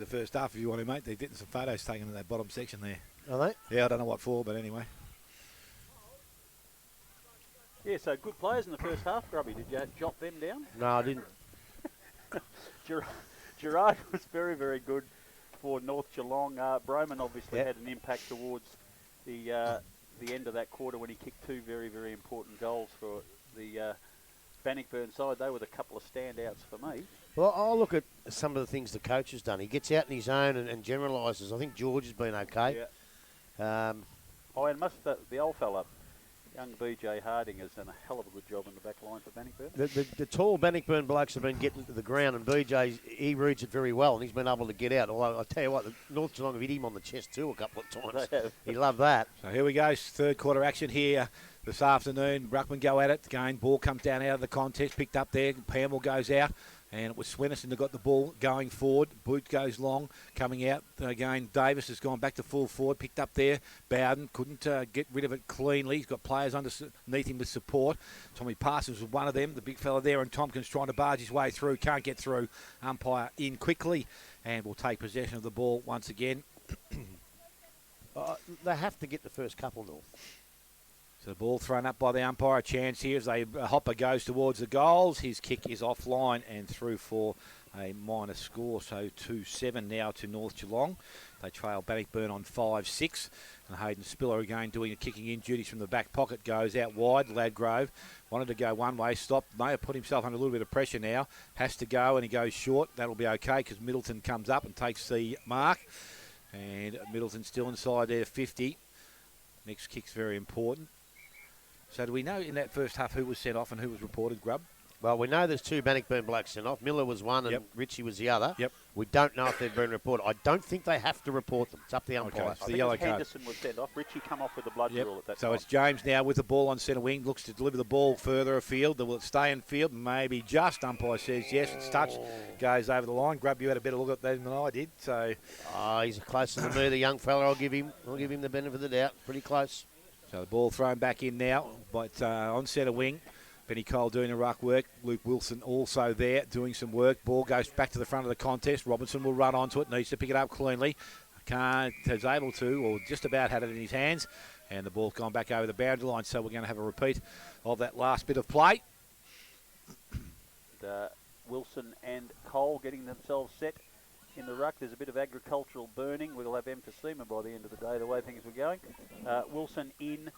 The first half, if you want to, mate. They're getting some photos taken in that bottom section there. Are they? Yeah, I don't know what for, but anyway. Yeah, so good players in the first half, Grubby. Did you jot them down? No, I didn't. Gerard was very, very good for North Geelong. Broman obviously had an impact towards the end of that quarter when he kicked two very, very important goals for the Bannockburn side. They were the couple of standouts for me. Well, I'll look at some of the things the coach has done. He gets out in his own and generalises. I think George has been okay. Yeah. And the old fella, young BJ Harding, has done a hell of a good job in the back line for Bannockburn. The tall Bannockburn blokes have been getting to the ground, and BJ, he reads it very well, and he's been able to get out. Although, I'll tell you what, the North Geelong have hit him on the chest too a couple of times. He loved that. So here we go, third quarter action here this afternoon. Ruckman go at it. Again, ball comes down out of the contest, picked up there. Pamel goes out. And it was Swenison that got the ball going forward. Boot goes long, coming out. Again, Davis has gone back to full forward, picked up there. Bowden couldn't get rid of it cleanly. He's got players underneath him with support. Tommy Parsons was one of them, the big fella there, and Tompkins trying to barge his way through. Can't get through. Umpire in quickly, and will take possession of the ball once again. They have to get the first couple, North. So the ball thrown up by the umpire. A chance here as Hopper goes towards the goals. His kick is offline and through for a minor score. So 2-7 now to North Geelong. They trail Bannockburn on 5-6. And Hayden Spiller again doing a kicking in duties from the back pocket. Goes out wide. Ladgrove wanted to go one way. Stopped. May have put himself under a little bit of pressure now. Has to go and he goes short. That'll be okay because Middleton comes up and takes the mark. And Middleton still inside there, 50. Next kick's very important. So do we know in that first half who was sent off and who was reported, Grub? Well, we know there's two Bannockburn blokes sent off. Miller was one and Richie was the other. Yep. We don't know if they've been reported. I don't think they have to report them. It's up to the umpire. Okay. I think yellow Henderson was sent off. Richie come off with the blood rule at that time. So it's James now with the ball on centre wing. Looks to deliver the ball further afield. Will it stay in field? Maybe just. Umpire says yes. It's touched. Goes over the line. Grub, you had a better look at that than I did. So he's closer than me, the young fella. I'll give him the benefit of the doubt. Pretty close. So the ball thrown back in now, but on centre wing. Benny Cole doing the ruck work. Luke Wilson also there doing some work. Ball goes back to the front of the contest. Robinson will run onto it. Needs to pick it up cleanly. Is able to, or just about had it in his hands. And the ball's gone back over the boundary line. So we're going to have a repeat of that last bit of play. Wilson and Cole getting themselves set in the ruck. There's a bit of agricultural burning. We'll have emphysema by the end of the day, the way things were going. Wilson in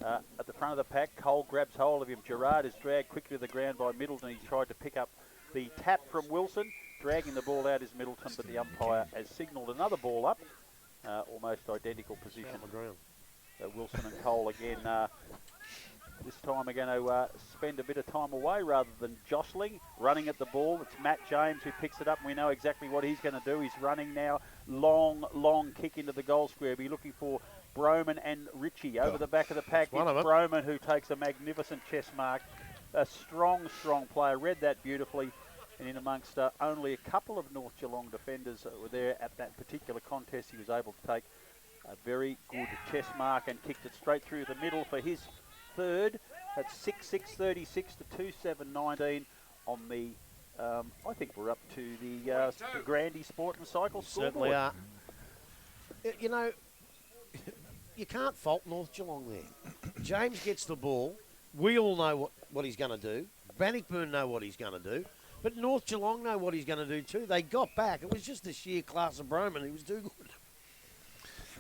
at the front of the pack. Cole grabs hold of him. Gerard is dragged quickly to the ground by Middleton. He's tried to pick up the tap from Wilson. Dragging the ball out is Middleton, but the umpire has signalled another ball up. Almost identical position. So Wilson and Cole again. This time we're going to spend a bit of time away rather than jostling. Running at the ball, it's Matt James who picks it up, and we know exactly what he's going to do. He's running now, long kick into the goal square. Be looking for Broman and Richie over the back of the pack. It's Broman who takes a magnificent chest mark. A strong player. Read that beautifully. And in amongst only a couple of North Geelong defenders that were there at that particular contest, he was able to take a very good chest mark and kicked it straight through the middle for his third. That's 6-6-36 to 2-7-19 on the, I think we're up to the Grandy Sport and Cycle scoreboard. Certainly are. You know, you can't fault North Geelong there. James gets the ball. We all know what he's going to do. Bannockburn know what he's going to do. But North Geelong know what he's going to do too. They got back. It was just the sheer class of Broman. He was too good.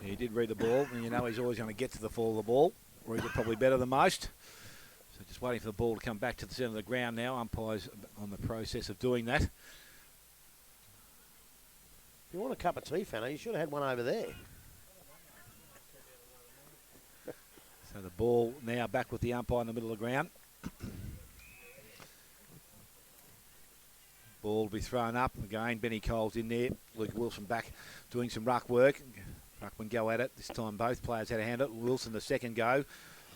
He did read the ball, and you know he's always going to get to the fall of the ball. Read it probably better than most. So just waiting for the ball to come back to the centre of the ground now. Umpire's on the process of doing that. If you want a cup of tea, Fanny, you should have had one over there. So the ball now back with the umpire in the middle of the ground. Ball will be thrown up. Again, Benny Cole's in there. Luke Wilson back doing some ruck work. Ruckman go at it. This time both players had a hand it. Wilson the second go.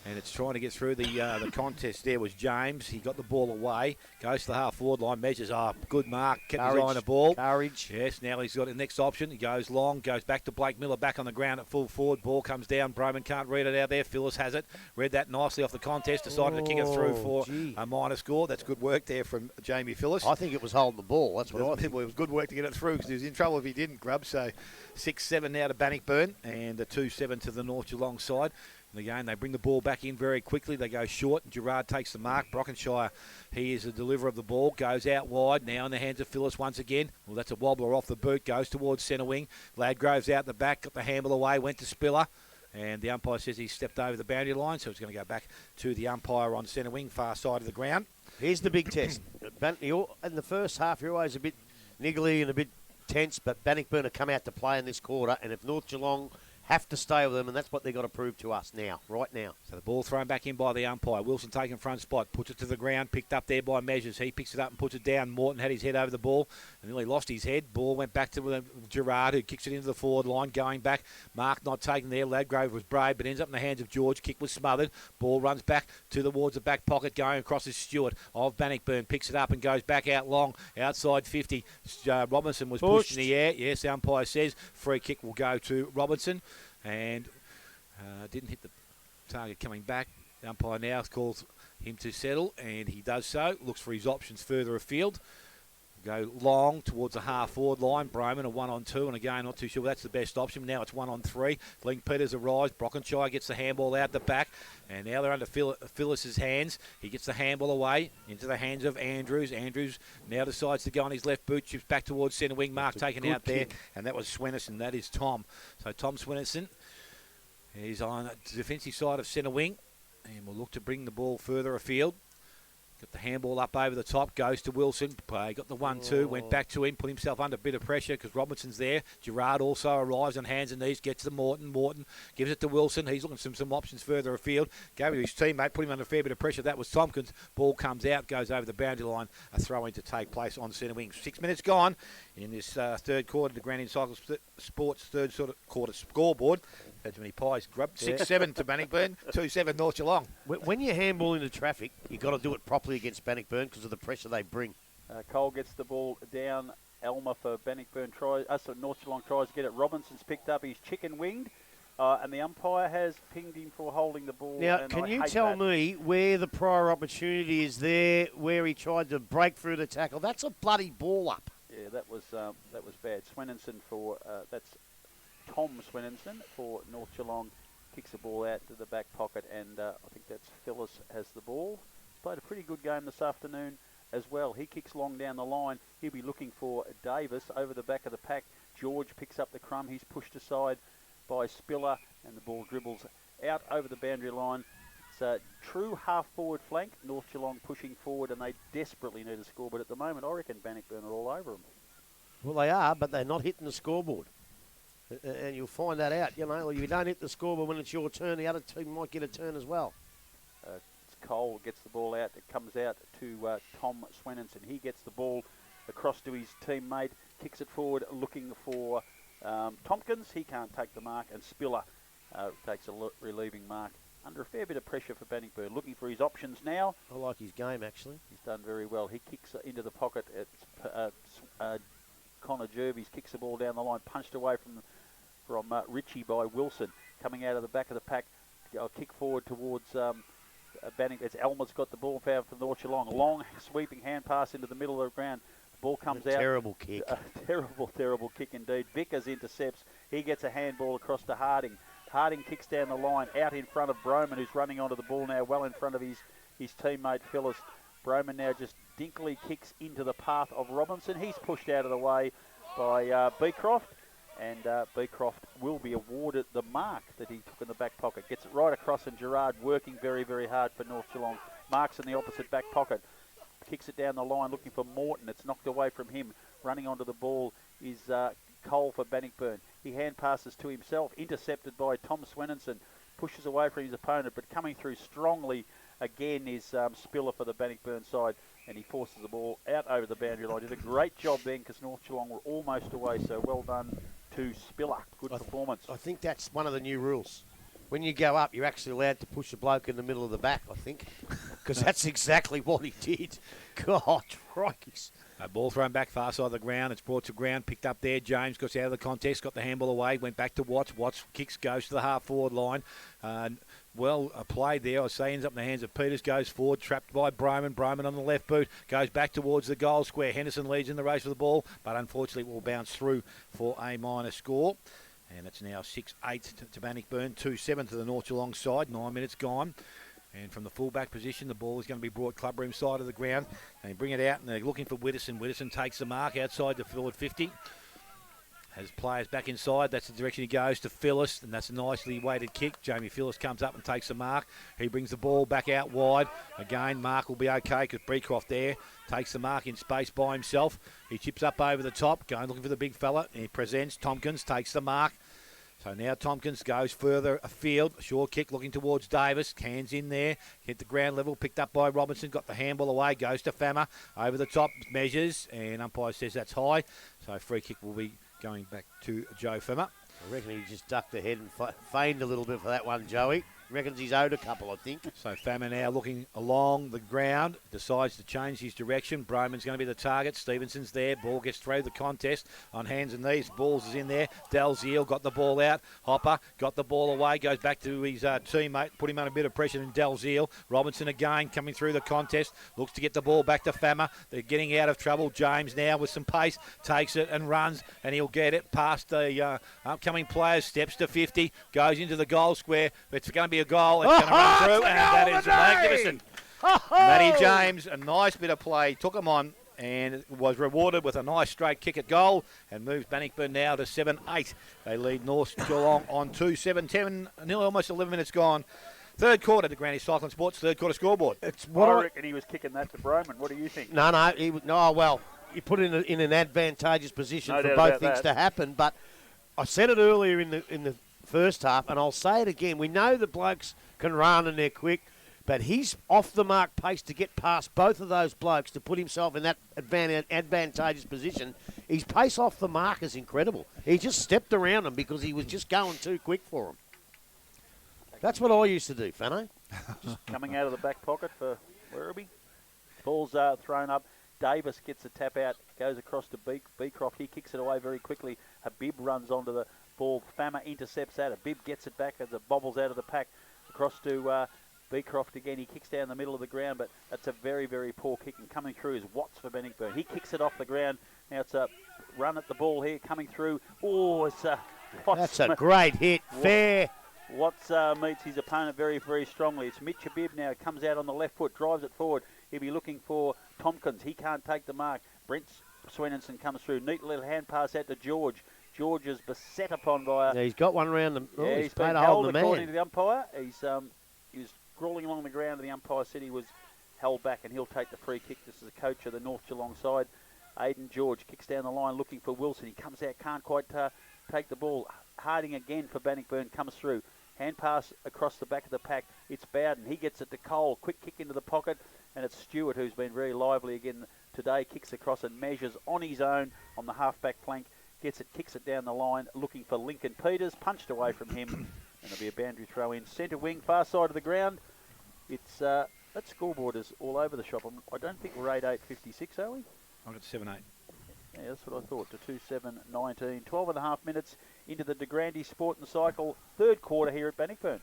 And it's trying to get through the contest. There was James. He got the ball away. Goes to the half-forward line. Measures up. Good mark. Kept his eye on the ball. Courage. Yes, now he's got the next option. He goes long. Goes back to Blake Miller. Back on the ground at full forward. Ball comes down. Broman can't read it out there. Phyllis has it. Read that nicely off the contest. Decided to kick it through for a minor score. That's good work there from Jamie Phyllis. I think it was holding the ball. That's what I think. Well, it was good work to get it through because he was in trouble if he didn't, Grub. So 6-7 now to Bannockburn and a 2-7 to the North Geelong side. Again, they bring the ball back in very quickly. They go short, and Gerard takes the mark. Brockenshire, he is the deliverer of the ball, goes out wide, now in the hands of Phyllis once again. Well, that's a wobbler off the boot, goes towards centre wing. Ladgrove's out the back, got the handle away, went to Spiller. And the umpire says he stepped over the boundary line, so it's going to go back to the umpire on centre wing, far side of the ground. Here's the big test. In the first half, you're always a bit niggly and a bit tense, but Bannockburn have come out to play in this quarter, and if North Geelong have to stay with them, and that's what they've got to prove to us now, right now. So the ball thrown back in by the umpire. Wilson taking front spot, puts it to the ground, picked up there by Measures. He picks it up and puts it down. Morton had his head over the ball and nearly lost his head. Ball went back to Gerard, who kicks it into the forward line, going back. Mark not taken there. Ladgrove was brave, but ends up in the hands of George. Kick was smothered. Ball runs back towards the back pocket, going across is Stewart of Bannockburn. Picks it up and goes back out long, outside 50. Robinson was pushed in the air. Yes, the umpire says free kick will go to Robinson. And didn't hit the target coming back. The umpire now calls him to settle, and he does so. Looks for his options further afield. Go long towards the half-forward line. Broman a 1-on-2, and again, not too sure that's the best option. Now it's 1-on-3. Link Peters arrives. Brockenshire gets the handball out the back, and now they're under Phyllis's hands. He gets the handball away into the hands of Andrews. Andrews now decides to go on his left boot, chips back towards centre wing. Mark taken out there, and that was Swenison. That is Tom. So Tom Swenison is on the defensive side of centre wing, and will look to bring the ball further afield. Got the handball up over the top, goes to Wilson. Got the 1-2, went back to him, put himself under a bit of pressure because Robinson's there. Gerard also arrives on hands and knees, gets to Morton. Morton gives it to Wilson. He's looking for some options further afield. Gave it to his teammate, put him under a fair bit of pressure. That was Tompkins. Ball comes out, goes over the boundary line. A throw-in to take place on centre wing. 6 minutes gone in this third quarter. The Grand Cycle Sports third quarter scoreboard. Too many pies. Grub 6-7 to Bannockburn, 2-7 North Geelong. When you handball into traffic, you've got to do it properly against Bannockburn because of the pressure they bring. Cole gets the ball down. Elmer for Bannockburn tries. North Geelong tries to get it. Robinson's picked up. He's chicken winged, and the umpire has pinged him for holding the ball. Now, can you tell me where the prior opportunity is there, where he tried to break through the tackle? That's a bloody ball up. Yeah, that was bad. Swenison for that's Tom Swenison for North Geelong kicks the ball out to the back pocket, and I think that's Phyllis has the ball. Played a pretty good game this afternoon as well. He kicks long down the line. He'll be looking for Davis over the back of the pack. George picks up the crumb. He's pushed aside by Spiller, and the ball dribbles out over the boundary line. It's a true half-forward flank. North Geelong pushing forward, and they desperately need a score. But at the moment, I reckon Bannockburn are all over them. Well, they are, but they're not hitting the scoreboard. And you'll find that out, you know. If you don't hit the scoreboard when it's your turn, the other team might get a turn as well. Cole gets the ball out. It comes out to Tom Swenison. He gets the ball across to his teammate, kicks it forward, looking for Tompkins. He can't take the mark, and Spiller takes a relieving mark. Under a fair bit of pressure for Bannockburn, looking for his options now. I like his game, actually. He's done very well. He kicks into the pocket. It's Connor Jervis kicks the ball down the line, punched away from Ritchie by Wilson. Coming out of the back of the pack, kick forward towards Bannock. It's Elmer's got the ball found for North Geelong. Long sweeping hand pass into the middle of the ground. The ball comes out. Terrible kick. Terrible kick indeed. Vickers intercepts. He gets a handball across to Harding. Harding kicks down the line, out in front of Broman, who's running onto the ball now, well in front of his teammate Phyllis. Broman now just dinkily kicks into the path of Robinson. He's pushed out of the way by Beecroft, and Beecroft will be awarded the mark that he took in the back pocket. Gets it right across, and Gerard working very, very hard for North Geelong. Marks in the opposite back pocket. Kicks it down the line, looking for Morton. It's knocked away from him. Running onto the ball is Cole for Bannockburn. He hand passes to himself, intercepted by Tom Swenison. Pushes away from his opponent, but coming through strongly again is Spiller for the Bannockburn side, and he forces the ball out over the boundary line. Did a great job then because North Geelong were almost away, so well done to Spiller. Good performance. I think that's one of the new rules. when you go up, you're actually allowed to push a bloke in the middle of the back, I think, because that's exactly what he did. God, crikey. A ball thrown back far side of the ground. It's brought to ground, picked up there. James got out of the contest, got the handball away, went back to Watts. Watts kicks, goes to the half-forward line. Well played there. I say ends up in the hands of Peters, goes forward, trapped by Broman. Broman on the left boot, goes back towards the goal square. Henderson leads in the race for the ball, but unfortunately will bounce through for a minor score. And it's now 6-8 to Bannockburn, 2-7 to the North Geelong side. 9 minutes gone. And from the full-back position, the ball is going to be brought clubroom side of the ground. They bring it out, and they're looking for Widdowson. Widdowson takes the mark outside the forward 50. Has players back inside. That's the direction he goes to Phyllis, and that's a nicely weighted kick. Jamie Phyllis comes up and takes the mark. He brings the ball back out wide. Again, mark will be okay because Beecroft there takes the mark in space by himself. He chips up over the top, going looking for the big fella. And he presents. Tompkins takes the mark. So now Tompkins goes further afield. Short kick looking towards Davis. Hands in there. Hit the ground level. Picked up by Robinson. Got the handball away. Goes to Fama. Over the top. Measures. And umpire says that's high. So free kick will be going back to Joe Fama. I reckon he just ducked ahead and feigned a little bit for that one, Joey. Reckons he's owed a couple, I think. So Fama now looking along the ground, decides to change his direction. Broman's going to be the target. Stevenson's there. Ball gets through the contest on hands and knees. Balls is in there. Dalziel got the ball out. Hopper got the ball away. Goes back to his teammate. Put him under a bit of pressure in Dalziel. Robinson again coming through the contest. Looks to get the ball back to Fama. They're getting out of trouble. James now with some pace. Takes it and runs. And he'll get it past the upcoming players. Steps to 50. Goes into the goal square. It's going to be a goal. It's going to run through, and that is magnificent. Matty James, a nice bit of play, took him on and was rewarded with a nice straight kick at goal and moves Bannockburn now to 7-8. They lead North Geelong on 2-7, 10, nearly almost 11 minutes gone. Third quarter to Granny Cycling Sports, third quarter scoreboard. I reckon he was kicking that to Broman. What do you think? No, well, you put in an advantageous position for both things to happen, but I said it earlier in the first half, and I'll say it again. We know the blokes can run and they're quick, but he's off the mark pace to get past both of those blokes to put himself in that advantageous position. His pace off the mark is incredible. He just stepped around them because he was just going too quick for them. That's what I used to do, Fano. Just coming out of the back pocket for Werribee. Ball's thrown up. Davis gets the tap out, goes across to Beecroft. He kicks it away very quickly. Habib runs onto the ball. Fama intercepts that. Habib gets it back as it bobbles out of the pack. Across to Beecroft again. He kicks down the middle of the ground, but that's a very, very poor kick. And coming through is Watts for Bannockburn. He kicks it off the ground. Now it's a run at the ball here. Coming through. Oh, it's a... That's a great hit. Fair. Watts meets his opponent very, very strongly. It's Mitch Habib now. Comes out on the left foot, drives it forward. He'll be looking for Tompkins. He can't take the mark. Brent Swenninson comes through. Neat little hand pass out to George. George is beset upon by he's got one round the... Yeah, he's been held according to the umpire. He was crawling along the ground, and the umpire said he was held back, and he'll take the free kick. This is the coach of the North Geelong side. Aidan George kicks down the line looking for Wilson. He comes out, can't quite take the ball. Harding again for Bannockburn comes through. Hand pass across the back of the pack. It's Bowden. He gets it to Cole. Quick kick into the pocket. And it's Stewart, who's been very lively again today. Kicks across and measures on his own on the half-back flank. Gets it, kicks it down the line. Looking for Lincoln Peters. Punched away from him. And there'll be a boundary throw in. Centre wing, far side of the ground. It's that scoreboard is all over the shop. I don't think we're 8-8-56, are we? I've got 7-8. Yeah, that's what I thought. To 2-7-19. 12 and a half minutes into the De Grande Sport and Cycle third quarter here at Bannockburn.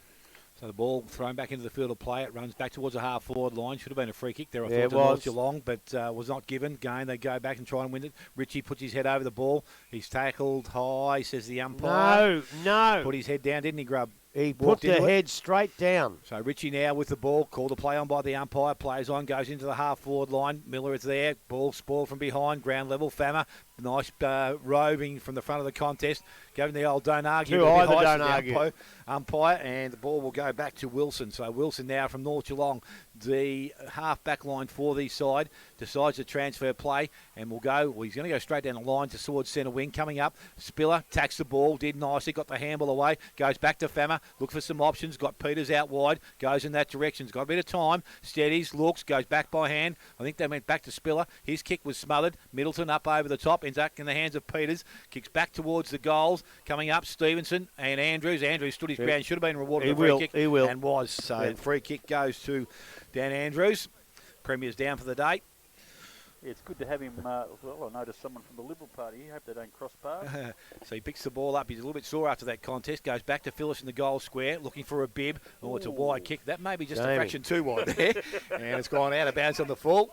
So the ball thrown back into the field of play. It runs back towards the half-forward line. Should have been a free kick there, I thought, to North Geelong, but was not given. Again, they go back and try and win it. Richie puts his head over the ball. He's tackled high, says the umpire. No. Put his head down, didn't he, Grub? He put the head straight down. So Richie now with the ball, called a play on by the umpire, plays on, goes into the half-forward line. Miller is there, ball spoiled from behind, ground level. Fama, nice roving from the front of the contest, giving the old don't argue. Too high, don't argue. Umpire, and the ball will go back to Wilson. So Wilson now from North Geelong, the half-back line for the side, decides to transfer play and will go. Well, he's going to go straight down the line towards centre wing. Coming up, Spiller tacks the ball, did nicely, got the handball away, goes back to Fama, look for some options, got Peters out wide, goes in that direction. He's got a bit of time, steadies, looks, goes back by hand. I think they went back to Spiller. His kick was smothered. Middleton up over the top, ends up in the hands of Peters, kicks back towards the goals. Coming up, Stevenson and Andrews. Andrews stood his ground, should have been rewarded with a free kick. He will. And was. So free kick goes to Dan Andrews. Premier's down for the day. Yeah, it's good to have him. Well, I noticed someone from the Liberal Party. I hope they don't cross paths. So he picks the ball up. He's a little bit sore after that contest. Goes back to Phyllis in the goal square, looking for a bib. Oh, it's a wide kick. That may be just a fraction too wide there. And it's gone out of bounds on the full.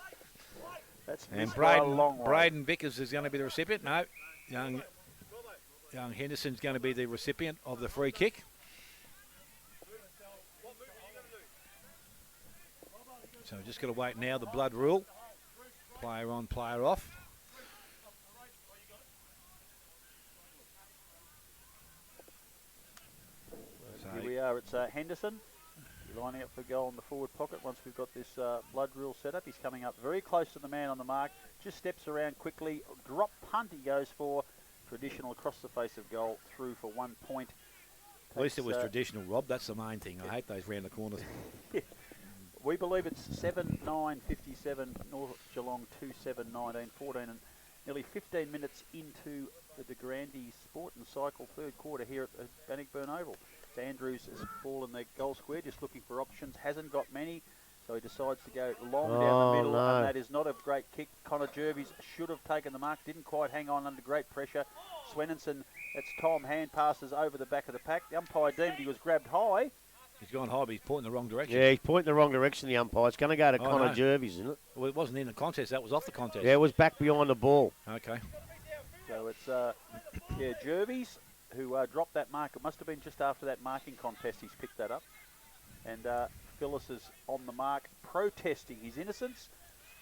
That's and long Braden Vickers is going to be the recipient. No, young Henderson's going to be the recipient of the free kick. So we're just going to wait now, the blood rule. Player on, player off. Here we are, it's Henderson. Lining up for goal in the forward pocket once we've got this blood rule set up. He's coming up very close to the man on the mark. Just steps around quickly. Drop punt he goes for. Traditional across the face of goal, through for 1 point. At least it was traditional, Rob. That's the main thing. I hate those round the corners. We believe it's 7-9-57, North Geelong 2-7-19, 14 and nearly 15 minutes into the De Grande Sport and Cycle third quarter here at the Bannockburn Oval. Andrews has ball in the goal square, just looking for options, hasn't got many, so he decides to go long down the middle, and that is not a great kick. Connor Jervis should have taken the mark, didn't quite hang on under great pressure. Swenninson, it's Tom, hand passes over the back of the pack. The umpire deemed he was grabbed high. He's gone high, but he's pointing the wrong direction. Yeah, he's pointing the wrong direction, the umpire. It's going to go to Connor Jervis, isn't it? Well, it wasn't in the contest. That was off the contest. Yeah, it was back behind the ball. Okay. So it's, Jervis who dropped that mark. It must have been just after that marking contest he's picked that up. And Phyllis is on the mark, protesting his innocence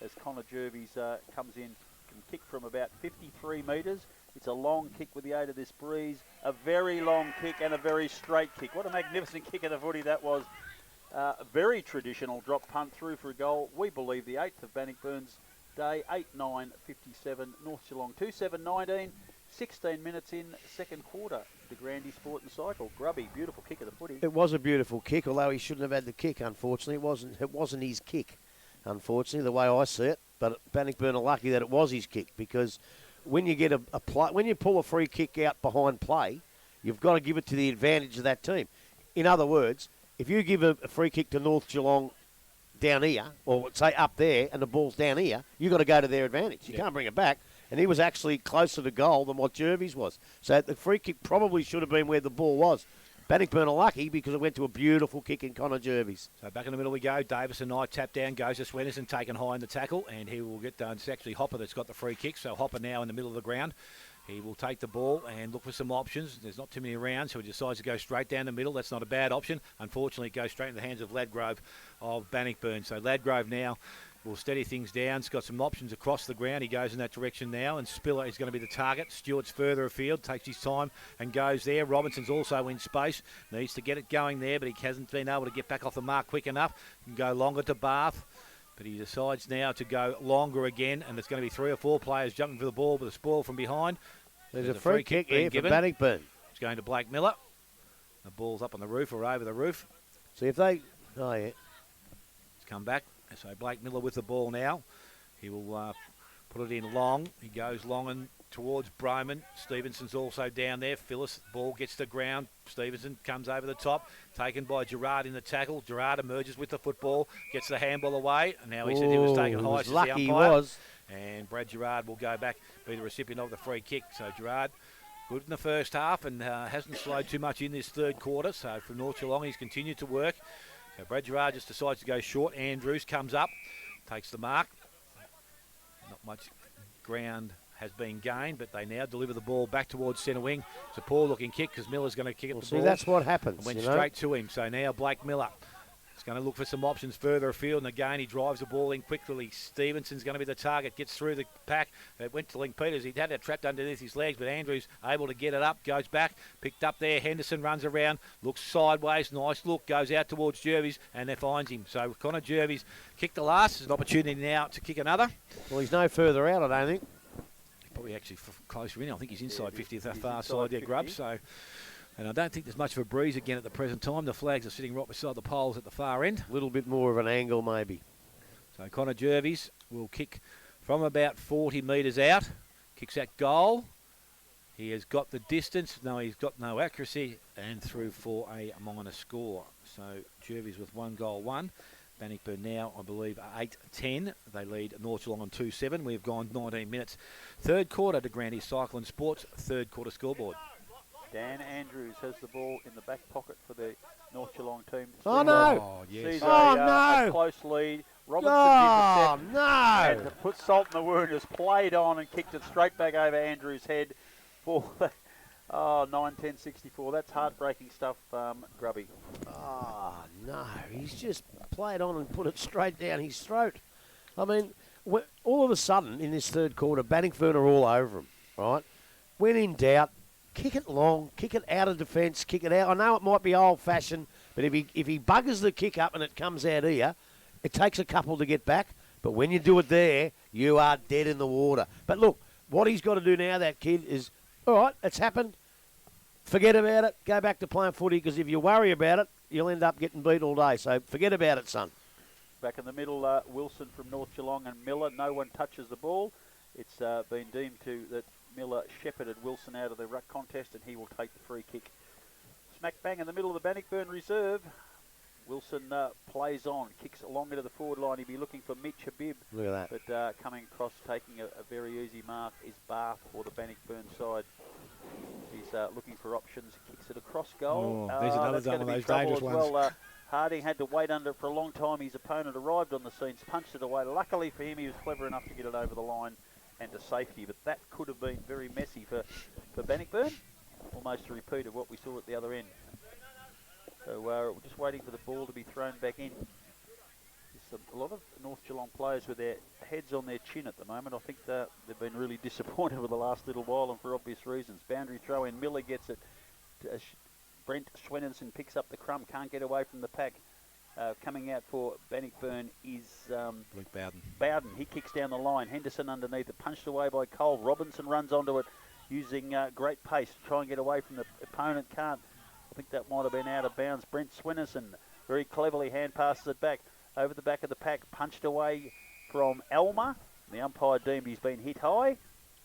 as Connor Jervis comes in, can kick from about 53 metres. It's a long kick with the aid of this breeze, a very long kick and a very straight kick. What a magnificent kick of the footy that was. Very traditional drop punt through for a goal. We believe the 8th of Bannockburn's day, 8-9-57, North Geelong 2-7-19, 16 minutes in, second quarter. De Grande Sport and Cycle. Grubby, beautiful kick of the footy. It was a beautiful kick, although he shouldn't have had the kick, unfortunately. It wasn't his kick, unfortunately, the way I see it. But Bannockburn are lucky that it was his kick, because when you get when you pull a free kick out behind play, you've got to give it to the advantage of that team. In other words, if you give a free kick to North Geelong down here, or say up there, and the ball's down here, you've got to go to their advantage. You can't bring it back. And he was actually closer to goal than what Jervis was. So the free kick probably should have been where the ball was. Bannockburn are lucky because it went to a beautiful kick in Connor Jervis. So back in the middle we go. Davis and Knight tap down, goes to Swenninson, taken high in the tackle, and he will get done. It's actually Hopper that's got the free kick, so Hopper now in the middle of the ground. He will take the ball and look for some options. There's not too many around, so he decides to go straight down the middle. That's not a bad option. Unfortunately, it goes straight in the hands of Ladgrove of Bannockburn. So Ladgrove now will steady things down. He's got some options across the ground. He goes in that direction now, and Spiller is going to be the target. Stewart's further afield, takes his time and goes there. Robinson's also in space. Needs to get it going there, but he hasn't been able to get back off the mark quick enough. Can go longer to Bath, but he decides now to go longer again, and there's going to be 3 or 4 players jumping for the ball with a spoil from behind. There's a free kick here for Bannockburn. It's going to Blake Miller. The ball's up on the roof or over the roof. See if they... Oh, yeah. It's come back. So Blake Miller with the ball now. He will put it in long. He goes long and towards Broman. Stevenson's also down there. Phyllis, ball gets to ground. Stevenson comes over the top. Taken by Gerard in the tackle. Gerard emerges with the football. Gets the handball away. And now he said he was taken high. Was lucky the umpire. He was. And Brad Gerard will go back, be the recipient of the free kick. So Gerard, good in the first half and hasn't slowed too much in this third quarter. So for North Geelong, he's continued to work. So Brad Gerard just decides to go short. Andrews comes up, takes the mark. Not much ground has been gained, but they now deliver the ball back towards centre wing. It's a poor looking kick because Miller's going to kick it the ball. That's what happens. And went straight to him. So now Blake Miller going to look for some options further afield, and again he drives the ball in quickly. Stevenson's going to be the target, gets through the pack. It went to Link Peters. He had it trapped underneath his legs, but Andrews able to get it up, goes back, picked up there. Henderson runs around, looks sideways, nice look, goes out towards Jervis, and there finds him. So Connor Jervis kicked the last. There's an opportunity now to kick another. Well, he's no further out, I don't think. Probably actually closer in. I think he's inside 50th, that he's far inside side there, 50. Grubb. So, and I don't think there's much of a breeze again at the present time. The flags are sitting right beside the poles at the far end. A little bit more of an angle, maybe. So Connor Jervis will kick from about 40 metres out. Kicks that goal. He has got the distance. No, he's got no accuracy, and through for a minor score. So Jervis with 1 goal, 1. Bannockburn now, I believe, 8-10. They lead North Geelong on 2-7. We've gone 19 minutes. Third quarter to Grandy Cyclone Sports. Third quarter scoreboard. Dan Andrews has the ball in the back pocket for the North Geelong team. Oh, no. Oh, yes. Sees Oh, a no. close lead. Robinson Oh, did the step. no. And to put salt in the wound, has played on and kicked it straight back over Andrews' head for 9-10-64. That's heartbreaking stuff, Grubby. Oh, no. He's just played on and put it straight down his throat. I mean, all of a sudden, in this third quarter, Bannockburn are all over him, right? When in doubt, kick it long, kick it out of defence, kick it out. I know it might be old-fashioned, but if he buggers the kick up and it comes out here, it takes a couple to get back. But when you do it there, you are dead in the water. But look, what he's got to do now, that kid, is, all right, it's happened. Forget about it. Go back to playing footy, because if you worry about it, you'll end up getting beat all day. So forget about it, son. Back in the middle, Wilson from North Geelong and Miller. No one touches the ball. It's been deemed that Miller shepherded Wilson out of the ruck contest, and he will take the free kick. Smack bang in the middle of the Bannockburn reserve. Wilson plays on, kicks along into the forward line. He'll be looking for Mitch Habib. Look at that. But coming across, taking a very easy mark is Barth for the Bannockburn side. He's looking for options, kicks it across goal. Oh, there's another that's one going of to be those trouble dangerous as ones. well. Harding had to wait under it for a long time. His opponent arrived on the scene, punched it away. Luckily for him, he was clever enough to get it over the line and to safety. But that could have been very messy for Bannockburn. Almost a repeat of what we saw at the other end. So we're just waiting for the ball to be thrown back in. There's a lot of North Geelong players with their heads on their chin at the moment. I think they've been really disappointed with the last little while, and for obvious reasons. Boundary throw in, Miller gets it. Brent Swenenson picks up the crumb, can't get away from the pack. Coming out for Bannockburn is Luke Bowden. Bowden. He kicks down the line. Henderson underneath it, punched away by Cole. Robinson runs onto it using great pace to try and get away from the opponent. Can't. I think that might have been out of bounds. Brent Swenenson very cleverly hand passes it back over the back of the pack, punched away from Elmer. The umpire deemed he's been hit high,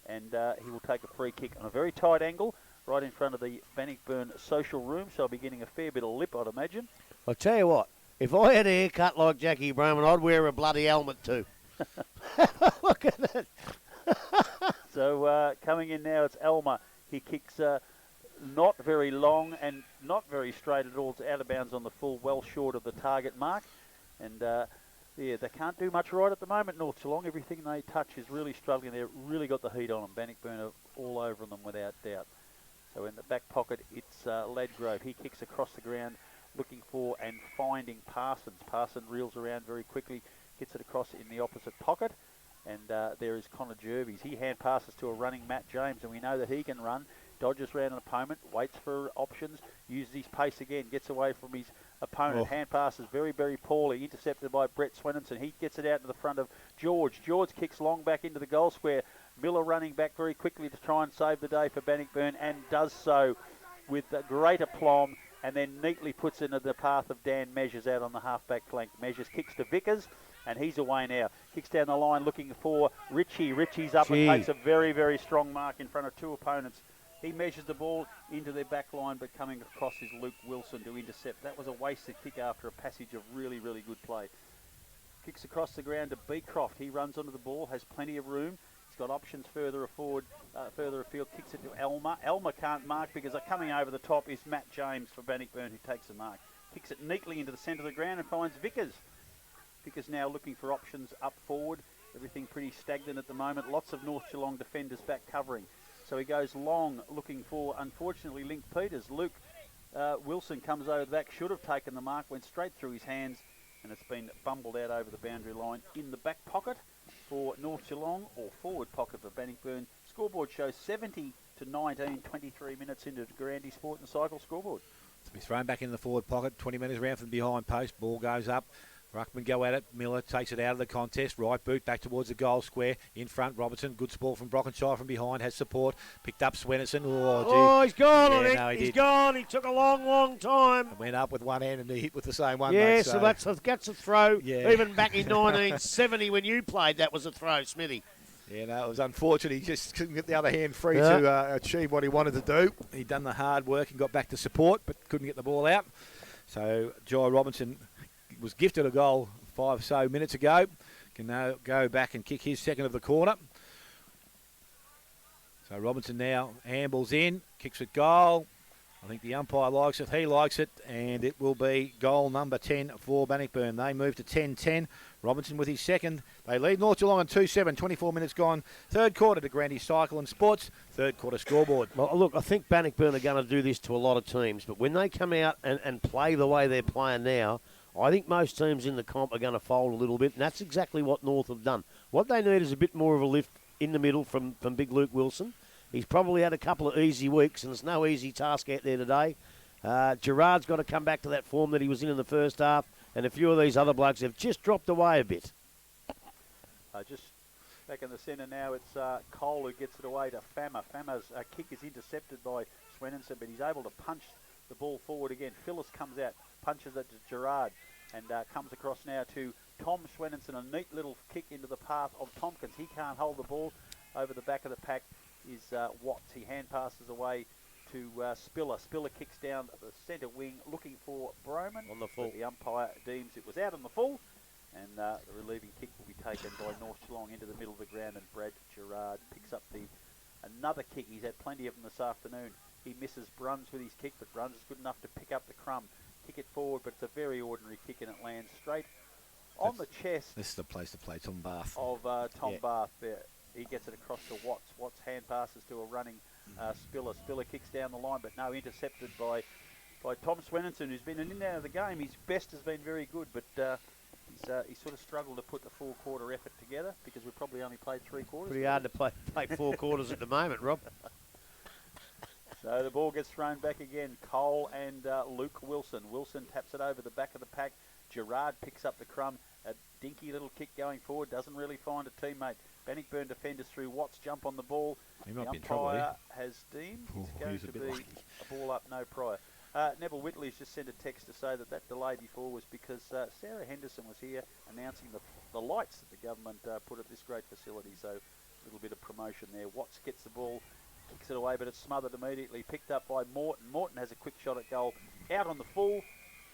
and he will take a free kick on a very tight angle right in front of the Bannockburn social room, so I'll be getting a fair bit of lip, I'd imagine. I'll tell you what, if I had a haircut like Jackie Broman, I'd wear a bloody helmet too. Look at that. So coming in now, it's Elmer. He kicks not very long and not very straight at all. It's out of bounds on the full, well short of the target mark. And yeah, they can't do much right at the moment, North Geelong. Everything they touch is really struggling. They've really got the heat on them. Bannockburn are all over them without doubt. So in the back pocket, it's Ladgrove. He kicks across the ground, looking for and finding Parsons. Parsons reels around very quickly, gets it across in the opposite pocket. And there is Connor Jervis. He hand passes to a running Matt James, and we know that he can run. Dodges around an opponent, waits for options, uses his pace again, gets away from his opponent. Hand passes very, very poorly, intercepted by Brett Swenenson. He gets it out to the front of George. George kicks long back into the goal square. Miller running back very quickly to try and save the day for Bannockburn, and does so with great aplomb, and then neatly puts it into the path of Dan Measures out on the half-back flank. Measures kicks to Vickers, and he's away now. Kicks down the line looking for Ritchie. Ritchie's up and takes a very, very strong mark in front of two opponents. He measures the ball into their back line, but coming across is Luke Wilson to intercept. That was a wasted kick after a passage of really, really good play. Kicks across the ground to Beecroft. He runs onto the ball, has plenty of room. He's got options further afield. Kicks it to Elmer. Elmer can't mark because coming over the top is Matt James for Bannockburn, who takes the mark. Kicks it neatly into the centre of the ground and finds Vickers. Vickers now looking for options up forward. Everything pretty stagnant at the moment. Lots of North Geelong defenders back covering. So he goes long, looking for, unfortunately, Link Peters. Luke Wilson comes over the back, should have taken the mark, went straight through his hands, and it's been bumbled out over the boundary line in the back pocket for North Geelong, or forward pocket for Bannockburn. Scoreboard shows 70 to 19, 23 minutes into the Grandy Sport and Cycle scoreboard. To be thrown back in the forward pocket, 20 metres round from behind post, ball goes up. Ruckman go at it. Miller takes it out of the contest. Right boot back towards the goal square. In front, Robertson. Good ball from Brockenshire from behind. Has support. Picked up Swenson. Oh, he's gone, I think. No, He's gone. He took a long, long time. And went up with one hand and he hit with the same one. Yeah, mate, so that's a throw. Yeah. Even back in 1970 when you played, that was a throw, Smithy. Yeah, no, it was unfortunate. He just couldn't get the other hand free to achieve what he wanted to do. He'd done the hard work and got back to support, but couldn't get the ball out. So Jai Robinson was gifted a goal 5 so minutes ago. Can now go back and kick his second of the quarter. So Robinson now ambles in, kicks it goal. I think the umpire likes it, he likes it, and it will be goal number 10 for Bannockburn. They move to 10-10. Robinson with his second. They lead North Geelong on 2-7, 24 minutes gone. Third quarter to Grandy Cycle and Sports. Third quarter scoreboard. Well, look, I think Bannockburn are going to do this to a lot of teams, but when they come out and play the way they're playing now, I think most teams in the comp are going to fold a little bit, and that's exactly what North have done. What they need is a bit more of a lift in the middle from Big Luke Wilson. He's probably had a couple of easy weeks, and there's no easy task out there today. Gerard's got to come back to that form that he was in the first half, and a few of these other blokes have just dropped away a bit. Just back in the centre now, it's Cole who gets it away to Fama. Fama's kick is intercepted by Swenson, but he's able to punch the ball forward again. Phyllis comes out, punches it to Gerard, and comes across now to Tom Swenson. A neat little kick into the path of Tompkins. He can't hold the ball. Over the back of the pack is Watts. He hand passes away to Spiller. Spiller kicks down the centre wing looking for Broman. On the full. But the umpire deems it was out on the full, and the relieving kick will be taken by North Geelong into the middle of the ground, and Brad Gerard picks up another kick. He's had plenty of them this afternoon. He misses Bruns with his kick, but Bruns is good enough to pick up the crumb, kick it forward, but it's a very ordinary kick, and it lands straight on the chest. This is the place to play Tom Bath. Of Tom Bath there. He gets it across to Watts. Watts hand passes to a running Spiller. Spiller kicks down the line, but no, intercepted by Tom Swenson, who's been in and out of the game. His best has been very good, but he's sort of struggled to put the full quarter effort together because we've probably only played 3 quarters. Pretty hard to play 4 quarters at the moment, Rob. So the ball gets thrown back again. Cole and Luke Wilson. Wilson taps it over the back of the pack. Gerard picks up the crumb. A dinky little kick going forward. Doesn't really find a teammate. Bannockburn defenders through Watts jump on the ball. He might the be in trouble here. Has deemed Oh, it's going he's a to bit be lucky. a ball up, no prior. Neville Whitley's just sent a text to say that delay before was because Sarah Henderson was here announcing the lights that the government put at this great facility. So a little bit of promotion there. Watts gets the ball, kicks it away, but it's smothered immediately. Picked up by Morton. Morton has a quick shot at goal. Out on the full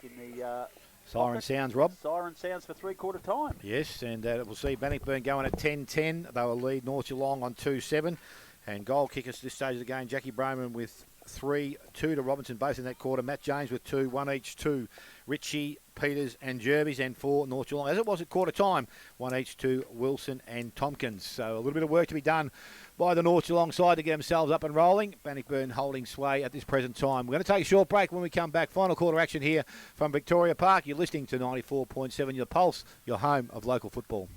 in the... Siren sounds, Rob. Siren sounds for 3/4 time. Yes, and we'll see Bannockburn going at 10-10. They will lead North Geelong on 2-7. And goal kickers at this stage of the game, Jackie Broman with 3, 2 to Robinson, both in that quarter. Matt James with 2, 1 each to Ritchie, Peters and Jervis, and for North Geelong, as it was at quarter time, 1 each to Wilson and Tompkins. So a little bit of work to be done by the North Geelong side to get themselves up and rolling. Bannockburn holding sway at this present time. We're going to take a short break. When we come back, final quarter action here from Victoria Park. You're listening to 94.7, your Pulse, your home of local football.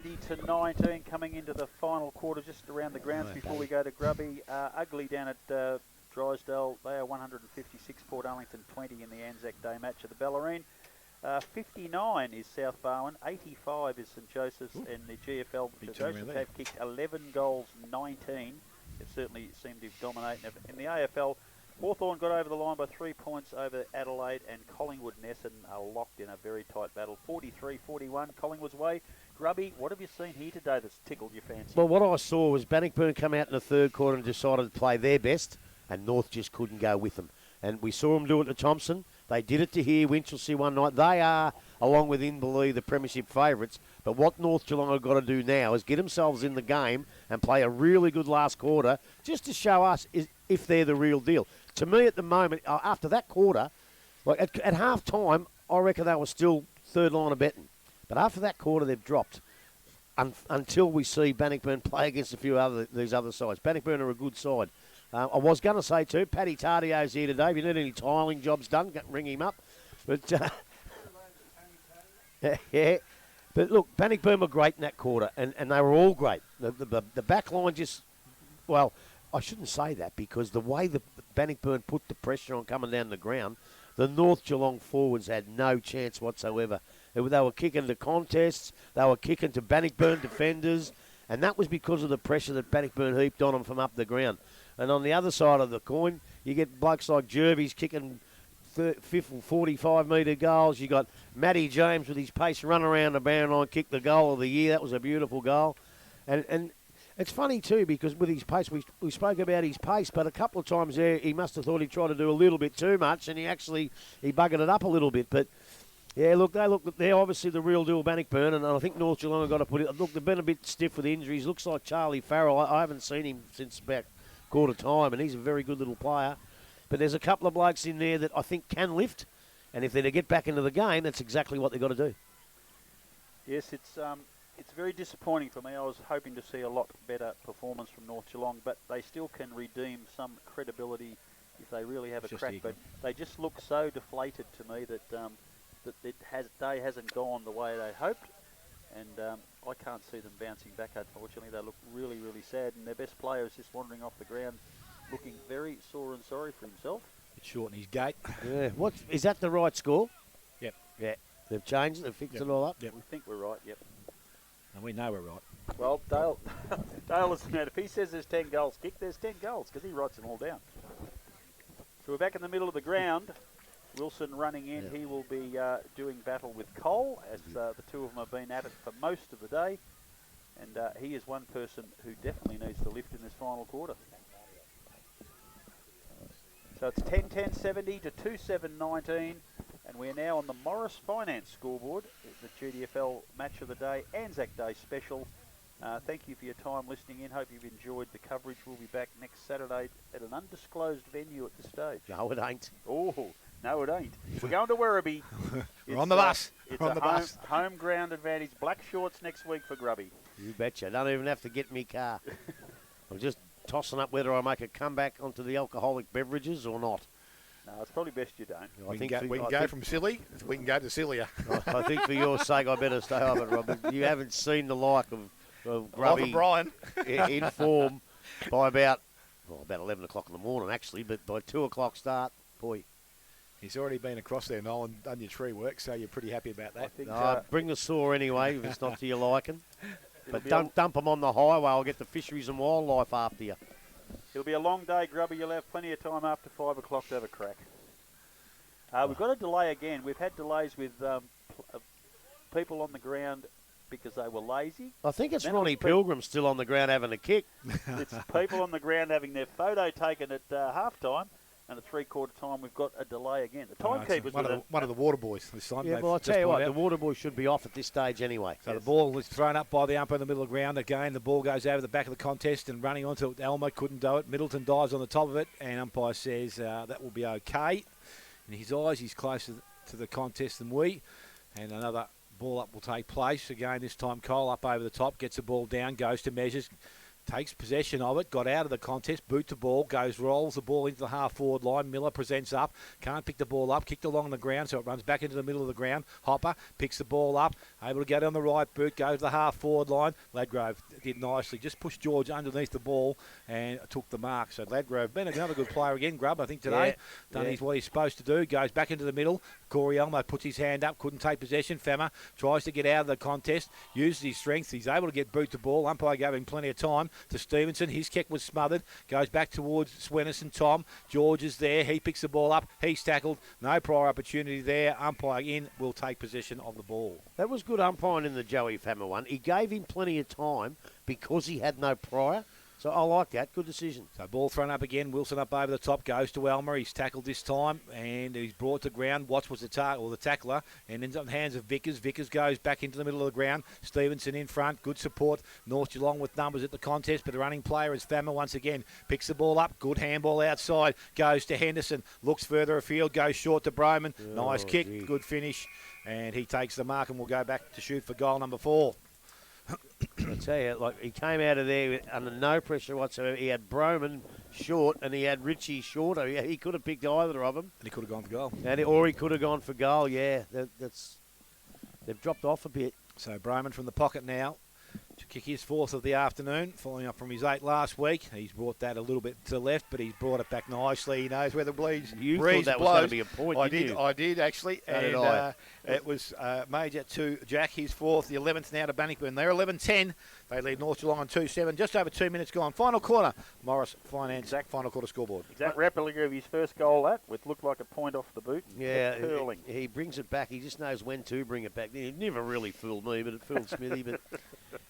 20-19 coming into the final quarter, just around the grounds before we go to Grubby. Ugly down at Drysdale. They are 156, Port Arlington 20 in the Anzac Day match at the Bellarine. 59 is South Barwon, 85 is St Joseph's, and the GFL Josephs have kicked 11 goals, 19. It certainly seemed to dominate. In the AFL, Hawthorn got over the line by 3 points over Adelaide, and Collingwood and Essendon are locked in a very tight battle. 43-41, Collingwood's way. Grubby, what have you seen here today that's tickled your fancy? Well, what I saw was Bannockburn come out in the third quarter and decided to play their best, and North just couldn't go with them. And we saw them do it to Thompson. They did it to here, Winchelsea one night. They are, along with Inverleigh, the premiership favourites. But what North Geelong have got to do now is get themselves in the game and play a really good last quarter just to show us if they're the real deal. To me, at the moment, after that quarter, like at half time, I reckon they were still third line of betting. But after that quarter, they've dropped until we see Bannockburn play against a few these other sides. Bannockburn are a good side. I was going to say, too, Paddy Tardio's here today. If you need any tiling jobs done, ring him up. But, yeah. But, look, Bannockburn were great in that quarter, and they were all great. The back line just, well, I shouldn't say that because the way the Bannockburn put the pressure on coming down the ground, the North Geelong forwards had no chance whatsoever. They were kicking to contests. They were kicking to Bannockburn defenders, and that was because of the pressure that Bannockburn heaped on them from up the ground. And on the other side of the coin, you get blokes like Jervis kicking 45-metre goals. You got Matty James with his pace run around the boundary line, kick the goal of the year. That was a beautiful goal. And it's funny, too, because with his pace, we spoke about his pace, but a couple of times there he must have thought he'd try to do a little bit too much, and he buggered it up a little bit. But, yeah, they're obviously the real deal, Bannockburn, and I think North Geelong have got to put it. Look, they've been a bit stiff with injuries. Looks like Charlie Farrell. I haven't seen him since about quarter time, and he's a very good little player. But there's a couple of blokes in there that I think can lift, and if they're to get back into the game, that's exactly what they've got to do. Yes, it's very disappointing for me. I was hoping to see a lot better performance from North Geelong, but they still can redeem some credibility if they really have a crack. But they just look so deflated to me that day hasn't gone the way they hoped, and I can't see them bouncing back, unfortunately. They look really, really sad, and their best player is just wandering off the ground looking very sore and sorry for himself. It's short in his gait. Yeah. Is that the right score? Yep. Yeah. They've changed it. They've fixed it all up. Yep. We think we're right, yep. And we know we're right. Well, Dale is mad. If he says there's 10 goals kicked, there's 10 goals because he writes them all down. So we're back in the middle of the ground. Wilson running in. Yeah. He will be doing battle with Cole as the two of them have been at it for most of the day. And he is one person who definitely needs to lift in this final quarter. So it's 10-10-70 to 2-7-19, and we're now on the Morris Finance scoreboard. The GDFL match of the day, Anzac Day special. Thank you for your time listening in. Hope you've enjoyed the coverage. We'll be back next Saturday at an undisclosed venue at this stage. No, it ain't. Oh, no, it ain't. We're going to Werribee. We're on the bus. It's We're on the bus. Home ground advantage. Black shorts next week for Grubby. You betcha. Don't even have to get me car. I'm just tossing up whether I make a comeback onto the alcoholic beverages or not. No, it's probably best you don't. We can go from silly, we can go to sillier. I think for your sake, I better stay off it, Robert. You haven't seen the like of Grubby Brian in form by about 11 o'clock in the morning, actually, but by 2 o'clock start, boy. He's already been across there, Noel, and done your tree work, so you're pretty happy about that. I think, bring the saw anyway, if it's not to your liking. But don't dump them on the highway. I'll get the fisheries and wildlife after you. It'll be a long day, Grubby. You'll have plenty of time after 5 o'clock to have a crack. We've got a delay again. We've had delays with people on the ground because they were lazy. I think it's Ronnie Pilgrim still on the ground having a kick. It's people on the ground having their photo taken at half-time. And at three-quarter time, we've got a delay again. The timekeeper's one of the water boys this time. Yeah, well, I'll tell you what, the water boys should be off at this stage anyway. So the ball is thrown up by the umpire in the middle of the ground. Again, the ball goes over the back of the contest and running onto it. Elmer couldn't do it. Middleton dives on the top of it, and umpire says that will be okay. In his eyes, he's closer to the contest than we. And another ball up will take place. Again, this time Cole up over the top, gets the ball down, goes to measures. takes possession of it, got out of the contest, boot the ball, rolls the ball into the half-forward line. Miller presents up, can't pick the ball up, kicked along the ground, so it runs back into the middle of the ground. Hopper picks the ball up, able to get on the right boot, goes to the half-forward line. Ladgrove did nicely, just pushed George underneath the ball and took the mark. So Ladgrove, been another good player again, Grubb, I think, today. Done what he's supposed to do, goes back into the middle. Corey Elmo puts his hand up, couldn't take possession. Femmer tries to get out of the contest, uses his strength. He's able to get boot the ball. Umpire gave him plenty of time to Stevenson. His kick was smothered. Goes back towards Swenison. Tom. George is there. He picks the ball up. He's tackled. No prior opportunity there. Umpire in will take possession of the ball. That was good umpiring in the Joey Fammer one. He gave him plenty of time because he had no prior. So I like that. Good decision. So ball thrown up again. Wilson up over the top. Goes to Elmer. He's tackled this time and he's brought to ground. Watts was the tackler and ends up in the hands of Vickers. Vickers goes back into the middle of the ground. Stevenson in front. Good support. North Geelong with numbers at the contest, but the running player is Fammer once again. Picks the ball up. Good handball outside. Goes to Henderson. Looks further afield. Goes short to Broman. Nice kick. Gee. Good finish. And he takes the mark and will go back to shoot for goal number 4. I tell you, like he came out of there under no pressure whatsoever. He had Broman short and he had Richie shorter. He could have picked either of them. And he could have gone for goal. Or he could have gone for goal, yeah. They've dropped off a bit. So Broman from the pocket now to kick his 4th of the afternoon, following up from his 8 last week. He's brought that a little bit to the left, but he's brought it back nicely. He knows where the breeze thought that was going to be a point, I did actually. It was Major to Jack, his 4th, the 11th now to Bannockburn. They're 11-10. They lead North Geelong on 2-7. Just over 2 minutes gone. Final quarter. Morris Finance, final quarter scoreboard. Exact replica of his first goal, that, with looked like a point off the boot. Yeah, curling. He brings it back. He just knows when to bring it back. He never really fooled me, but it fooled Smithy. But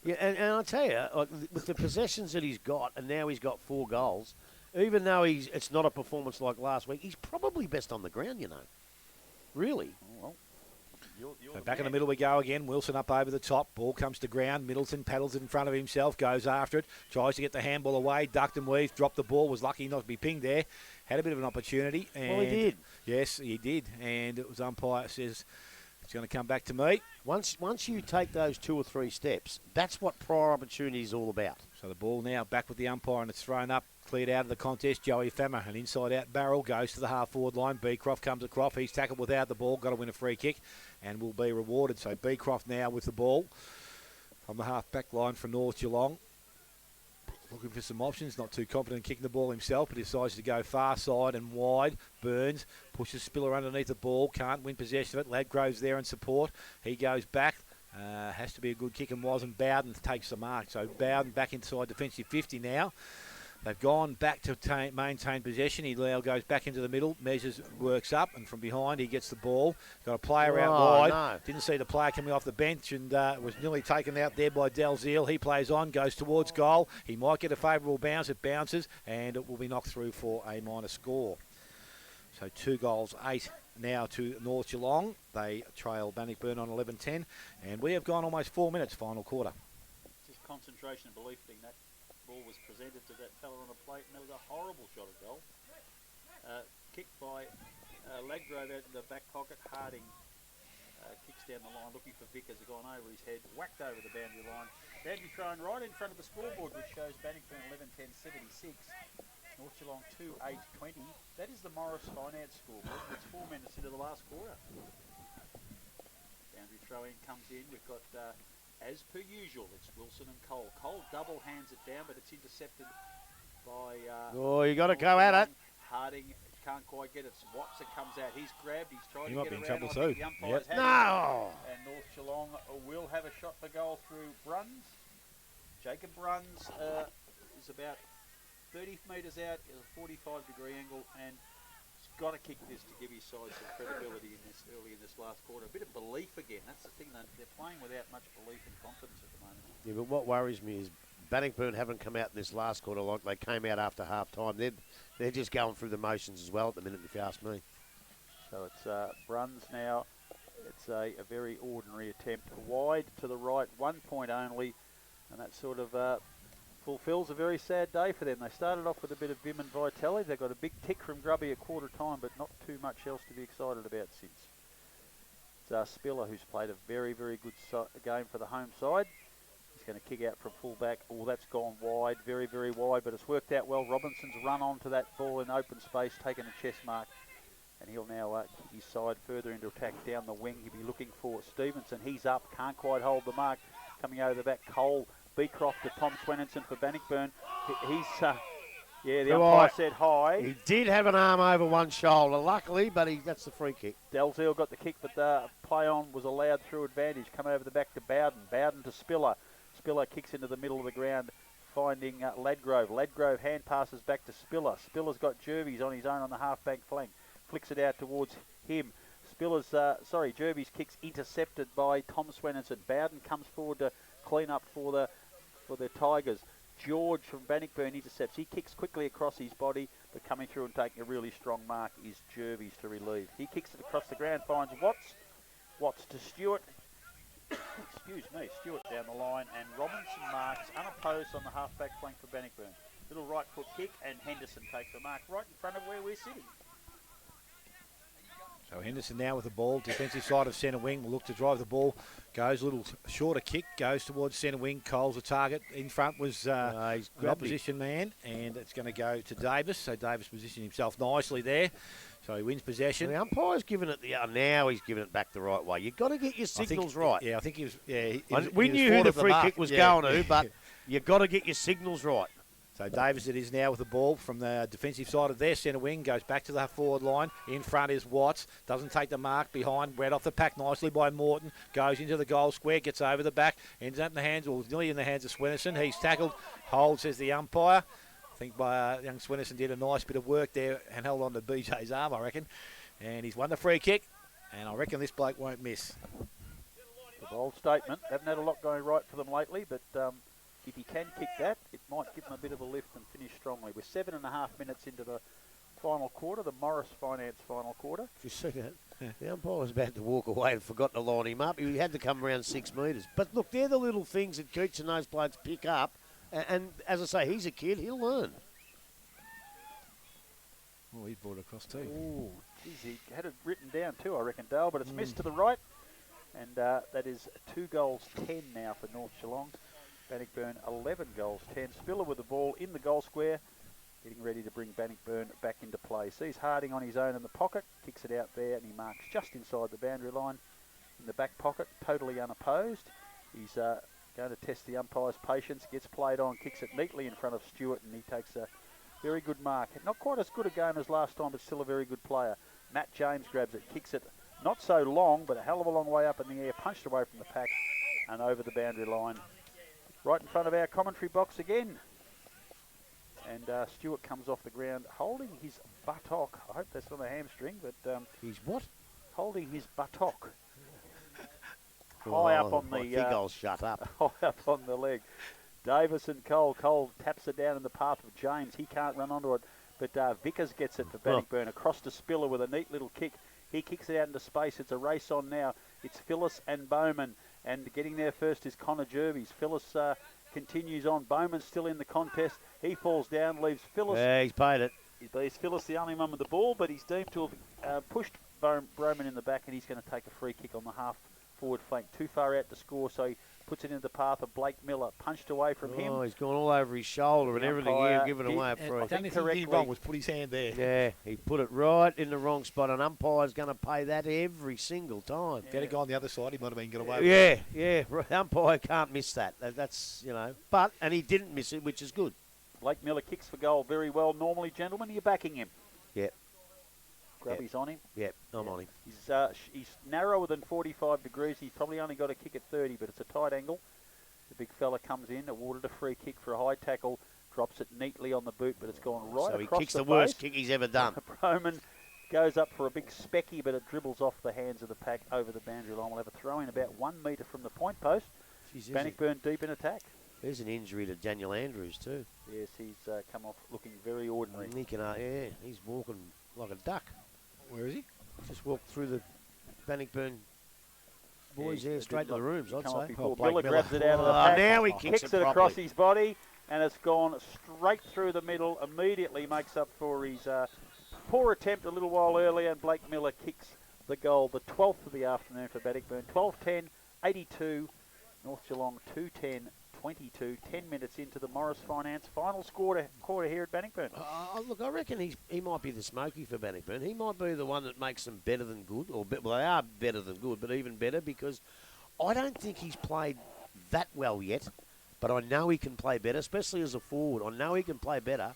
yeah, and I tell you, like, with the possessions that he's got, and now he's got 4 goals, even though it's not a performance like last week, he's probably best on the ground, you know. Really. Well, so back in the middle we go again. Wilson up over the top. Ball comes to ground. Middleton paddles it in front of himself. Goes after it. Tries to get the handball away. Ducked and weaved. Dropped the ball. Was lucky not to be pinged there. Had a bit of an opportunity. And well, he did. Yes, he did. And it was umpire says it's going to come back to me. Once you take those 2 or 3 steps, that's what prior opportunity is all about. So the ball now back with the umpire and it's thrown up. Cleared out of the contest. Joey Fammer, an inside-out barrel, goes to the half-forward line. Beecroft comes across. He's tackled without the ball. Got to win a free kick and will be rewarded. So Beecroft now with the ball on the half-back line for North Geelong. Looking for some options. Not too confident in kicking the ball himself, but decides to go far side and wide. Burns pushes Spiller underneath the ball. Can't win possession of it. Ladgrove's there in support. He goes back. Has to be a good kick and wasn't. Bowden takes the mark. So Bowden back inside defensive 50 now. They've gone back to maintain possession. He now goes back into the middle. Measures, works up, and from behind he gets the ball. Got a player out wide. No. Didn't see the player coming off the bench and was nearly taken out there by Dalziel. He plays on, goes towards goal. He might get a favourable bounce. It bounces, and it will be knocked through for a minor score. So 2 goals, 8 now to North Geelong. They trail Bannockburn on 11-10, and we have gone almost 4 minutes, final quarter. Just concentration and belief being that ball was presented to that fella on the plate, and there was a horrible shot at goal. Kicked by Ladgrove out in the back pocket. Harding kicks down the line, looking for Vickers. Has gone over his head, whacked over the boundary line. Boundary thrown right in front of the scoreboard, which shows Bannockburn 11-10-76. North Geelong 2-8-20. That is the Morris Finance scoreboard. It's 4 minutes into the last quarter. Boundary throw in comes in. We've got... as per usual, it's Wilson and Cole. Cole double hands it down, but it's intercepted by... you got to go at it. Harding can't quite get it. Watts that comes out. He's grabbed. He's trying to get around. I think the umpire's had No! And North Geelong will have a shot for goal through Bruns. Jacob Bruns is about 30 metres out at a 45-degree angle, and he's got to kick this to give his side some credibility early in this last quarter. A bit of belief again. That's the thing. They're playing without much belief and confidence at the moment. Yeah, but what worries me is Bannockburn haven't come out in this last quarter like they came out after half-time. They're just going through the motions as well at the minute, if you ask me. So it's Bruns now. It's a very ordinary attempt. Wide to the right, 1 point only, and that sort of fulfills a very sad day for them. They started off with a bit of vim and vitality. They got a big tick from Grubby at quarter time, but not too much else to be excited about since. It's Spiller, who's played a very, very good game for the home side. He's going to kick out from full back. Oh, that's gone wide, very, very wide, but it's worked out well. Robinson's run onto that ball in open space, taken a chest mark, and he'll now kick his side further into attack down the wing. He'll be looking for Stevenson. He's up, can't quite hold the mark. Coming over the back, Cole, Beecroft to Tom Swenninson for Bannockburn. He's, yeah, the umpire said high. He did have an arm over one shoulder, luckily, but that's the free kick. Dalziel got the kick, but the play on was allowed through advantage. Come over the back to Bowden. Bowden to Spiller. Spiller kicks into the middle of the ground, finding Ladgrove. Ladgrove hand passes back to Spiller. Spiller's got Jervis on his own on the half-back flank. Flicks it out towards him. Spiller's, Jervis kicks intercepted by Tom Swenninson. Bowden comes forward to clean up for the Tigers. George from Bannockburn intercepts. He kicks quickly across his body, but coming through and taking a really strong mark is Jervis to relieve. He kicks it across the ground, finds Watts. Watts to Stewart. Excuse me, Stewart down the line, and Robinson marks unopposed on the half-back flank for Bannockburn. Little right foot kick, and Henderson takes the mark right in front of where we're sitting. So Henderson now with the ball, defensive side of centre wing, will look to drive the ball, goes a little shorter kick, goes towards centre wing, Cole's the target. In front was an opposition man, and it's going to go to Davis. So Davis positioned himself nicely there. So he wins possession. The umpire's given it now he's given it back the right way. You've got to get your signals right. Yeah, I think he was. Yeah, we knew who the free kick was going to, but you've got to get your signals right. So Davis it is now with the ball from the defensive side of their centre wing, goes back to the forward line. In front is Watts, doesn't take the mark, behind, read off the pack nicely by Morton, goes into the goal square, gets over the back, ends up in the hands, or nearly in the hands of Swenninson. He's tackled, hold, says the umpire. I think young Swenninson did a nice bit of work there and held on to BJ's arm, I reckon. And he's won the free kick, and I reckon this bloke won't miss. A bold statement. Haven't had a lot going right for them lately, but if he can kick that, it might give him a bit of a lift and finish strongly. We're 7.5 minutes into the final quarter, the Morris Finance final quarter. Did you see that? Yeah. The umpire was about to walk away and forgot to line him up. He had to come around 6 metres. But look, they're the little things that Cooch and those blokes pick up. And as I say, he's a kid, he'll learn. Oh, he brought it across too. Ooh, geez, he had it written down too, I reckon, Dale, but it's missed to the right. And that is 2 goals 10 now for North Geelong. Bannockburn 11 goals 10. Spiller with the ball in the goal square, getting ready to bring Bannockburn back into play. Sees Harding on his own in the pocket, kicks it out there, and he marks just inside the boundary line in the back pocket, totally unopposed. He's going to test the umpire's patience, gets played on, kicks it neatly in front of Stewart, and he takes a very good mark. Not quite as good a game as last time, but still a very good player. Matt James grabs it, kicks it not so long, but a hell of a long way up in the air, punched away from the pack and over the boundary line. Right in front of our commentary box again. And Stewart comes off the ground holding his buttock. I hope that's not a hamstring, but... He's what? Holding his buttock. High up on the... I think I'll shut up. High up on the leg. Davis and Cole. Cole taps it down in the path of James. He can't run onto it, but Vickers gets it for Bannockburn. Across to Spiller with a neat little kick. He kicks it out into space. It's a race on now. It's Phyllis and Bowman. And getting there first is Connor Jervis. Phyllis continues on. Bowman's still in the contest. He falls down, leaves Phyllis. Yeah, he's paid it. He's Phyllis the only one with the ball, but he's deemed to have pushed Bowman in the back, and he's going to take a free kick on the half-forward flank. Too far out to score, so he puts it into the path of Blake Miller. Punched away from him. Oh, he's gone all over his shoulder and everything here, giving away a free. I think he did wrong was put his hand there. Yeah, he put it right in the wrong spot. An umpire's going to pay that every single time. If he had gone on the other side, he might have been got away with it. Yeah. Umpire can't miss that. That's, and he didn't miss it, which is good. Blake Miller kicks for goal very well. Normally, gentlemen, you're backing him. Yep. Grubby's on him. Yep, I'm on him. He's narrower than 45 degrees. He's probably only got a kick at 30, but it's a tight angle. The big fella comes in, awarded a free kick for a high tackle, drops it neatly on the boot, but it's gone right across the face. So he kicks the worst kick he's ever done. Broman goes up for a big specky, but it dribbles off the hands of the pack over the boundary line. We'll have a throw in about 1 metre from the point post. Bannockburn deep in attack. There's an injury to Daniel Andrews too. Yes, he's come off looking very ordinary. He's walking like a duck. Where is he? Just walked through the Bannockburn boys there straight to the rooms, I'd say. Miller grabs it out of the pack. Now he kicks it across his body, and it's gone straight through the middle. Immediately makes up for his poor attempt a little while earlier, and Blake Miller kicks the goal, the 12th of the afternoon for Bannockburn. 12-10, 82, North Geelong 2-10, 22, 10 minutes into the Morris Finance final quarter here at Bannockburn. Look, I reckon he might be the smoky for Bannockburn. He might be the one that makes them better than good, well, they are better than good, but even better, because I don't think he's played that well yet, but I know he can play better, especially as a forward. I know he can play better,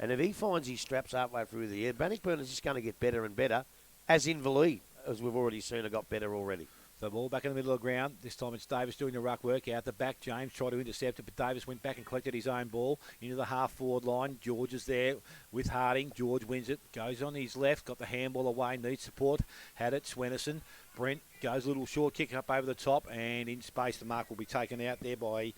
and if he finds his straps halfway through the year, Bannockburn is just going to get better and better, as Inverleigh, as we've already seen, have got better already. The ball back in the middle of the ground. This time it's Davis doing the ruck work. Out the back, James tried to intercept it, but Davis went back and collected his own ball into the half-forward line. George is there with Harding. George wins it. Goes on his left. Got the handball away. Needs support. Had it. Swennerson. Brent goes a little short kick up over the top, and in space the mark will be taken out there by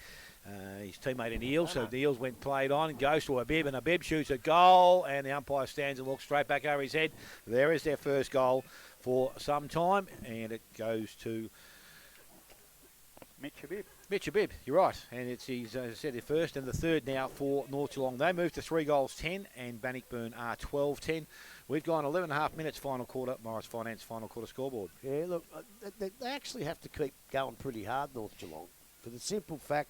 his teammate Niels. So Niels played on and goes to Abib, and Abib shoots a goal, and the umpire stands and looks straight back over his head. There is their first goal for some time, and it goes to Mitch Abib. Mitch Abib, you're right. And it's his, as I said, the first and the third now for North Geelong. They move to 3 goals 10, and Bannockburn are 12-10. We've gone 11.5 minutes final quarter, Morris Finance final quarter scoreboard. Yeah, look, they actually have to keep going pretty hard, North Geelong, for the simple fact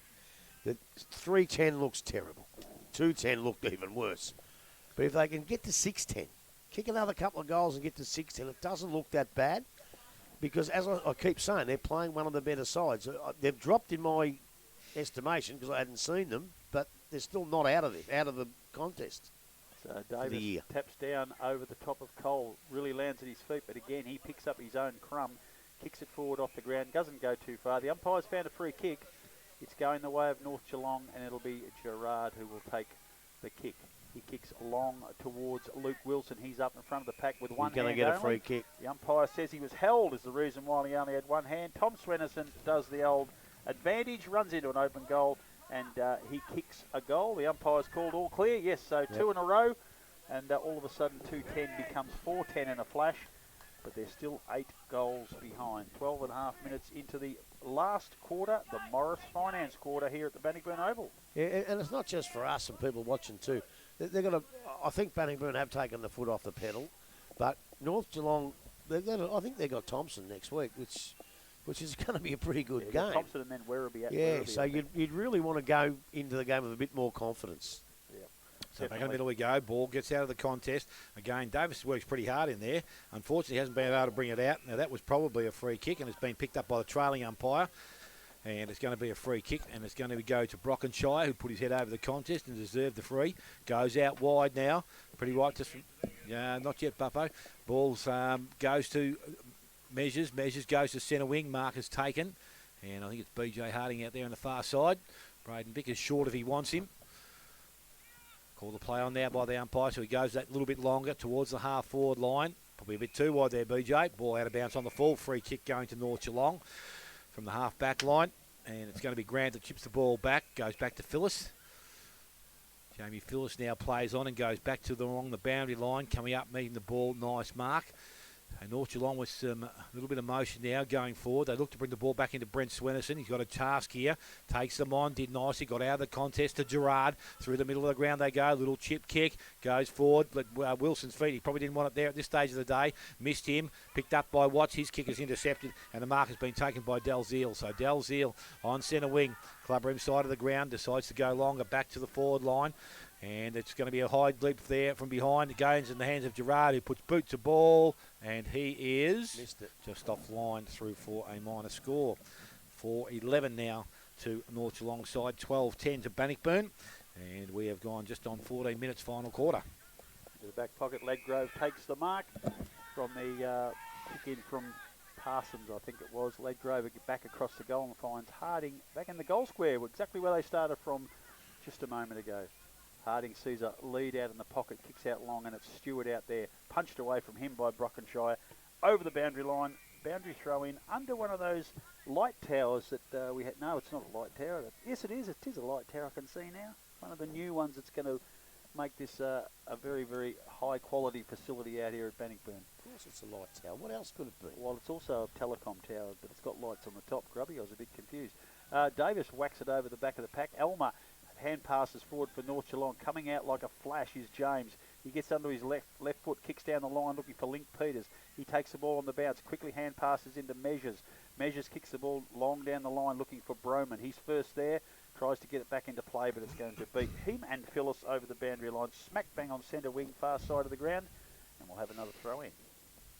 that 3-10 looks terrible. 2-10 looked even worse. But if they can get to 6-10, kick another couple of goals and get to 6-10, it doesn't look that bad. Because, as I keep saying, they're playing one of the better sides. They've dropped in my estimation because I hadn't seen them, but they're still not out of the contest. So Davis taps down over the top of Cole, really lands at his feet, but again he picks up his own crumb, kicks it forward off the ground, doesn't go too far. The umpire's found a free kick. It's going the way of North Geelong, and it'll be Gerard who will take the kick. He kicks long towards Luke Wilson. He's up in front of the pack with one hand only. He's going to get a free kick. The umpire says he was held is the reason why he only had one hand. Tom Swennerson does the old advantage, runs into an open goal, and he kicks a goal. The umpire's called all clear. Yes, so two in a row, and all of a sudden 2-10 becomes 4-10 in a flash, but they're still 8 goals behind. 12.5 minutes into the last quarter, the Morris Finance quarter here at the Bannockburn Oval. Yeah, and it's not just for us and people watching too. They're going to. I think Bannockburn have taken the foot off the pedal, but North Geelong, I think they've got Thompson next week, which is going to be a pretty good game. Thompson and then Werribee. Yeah, so you'd really want to go into the game with a bit more confidence. Yeah. So back in the middle we go. Ball gets out of the contest. Again, Davis works pretty hard in there. Unfortunately, he hasn't been able to bring it out. Now, that was probably a free kick, and it's been picked up by the trailing umpire. And it's going to be a free kick, and it's going to go to Brockenshire, who put his head over the contest and deserved the free. Goes out wide now. Pretty right, just not yet, Buffo. Balls goes to Measures. Measures goes to centre wing. Mark is taken. And I think it's BJ Harding out there on the far side. Braden Vickers short if he wants him. Call the play on now by the umpire, so he goes that little bit longer towards the half-forward line. Probably a bit too wide there, BJ. Ball out of bounds on the full. Free kick going to North Geelong from the half-back line. And it's going to be Grant that chips the ball back. Goes back to Phyllis. Jamie Phyllis now plays on and goes back to along the boundary line. Coming up, meeting the ball. Nice mark. And North Geelong with some little bit of motion now going forward. They look to bring the ball back into Brent Swennerson. He's got a task here. Takes them on. Did nicely. Got out of the contest to Gerard. Through the middle of the ground they go. Little chip kick. Goes forward. But Wilson's feet. He probably didn't want it there at this stage of the day. Missed him. Picked up by Watts. His kick is intercepted. And the mark has been taken by Dalziel. So Dalziel on centre wing. Clubber inside of the ground. Decides to go longer. Back to the forward line. And it's going to be a high leap there from behind. It goes in the hands of Gerard, who puts boot to ball. And he is missed it. Just offline through for a minor score. 4-11 now to North Geelong side. 12-10 to Bannockburn. And we have gone just on 14 minutes final quarter. To the back pocket, Ledgrove takes the mark from the kick in from Parsons, I think it was. Ledgrove back across the goal and finds Harding back in the goal square, exactly where they started from just a moment ago. Harding sees a lead out in the pocket, kicks out long, and it's Stewart out there, punched away from him by Brockenshire, over the boundary line, boundary throw in, under one of those light towers that we had. No, it's not a light tower. Yes, it is. It is a light tower, I can see now. One of the new ones that's going to make this a very, very high-quality facility out here at Bannockburn. Of course it's a light tower. What else could it be? Well, it's also a telecom tower, but it's got lights on the top. Grubby, I was a bit confused. Davis whacks it over the back of the pack. Elmer hand passes forward for North Geelong. Coming out like a flash is James. He gets under his left foot, kicks down the line looking for Link Peters. He takes the ball on the bounce, quickly hand passes into Measures. Measures kicks the ball long down the line looking for Broman. He's first there. Tries to get it back into play, but it's going to beat him and Phyllis over the boundary line. Smack bang on centre wing, far side of the ground. And we'll have another throw in.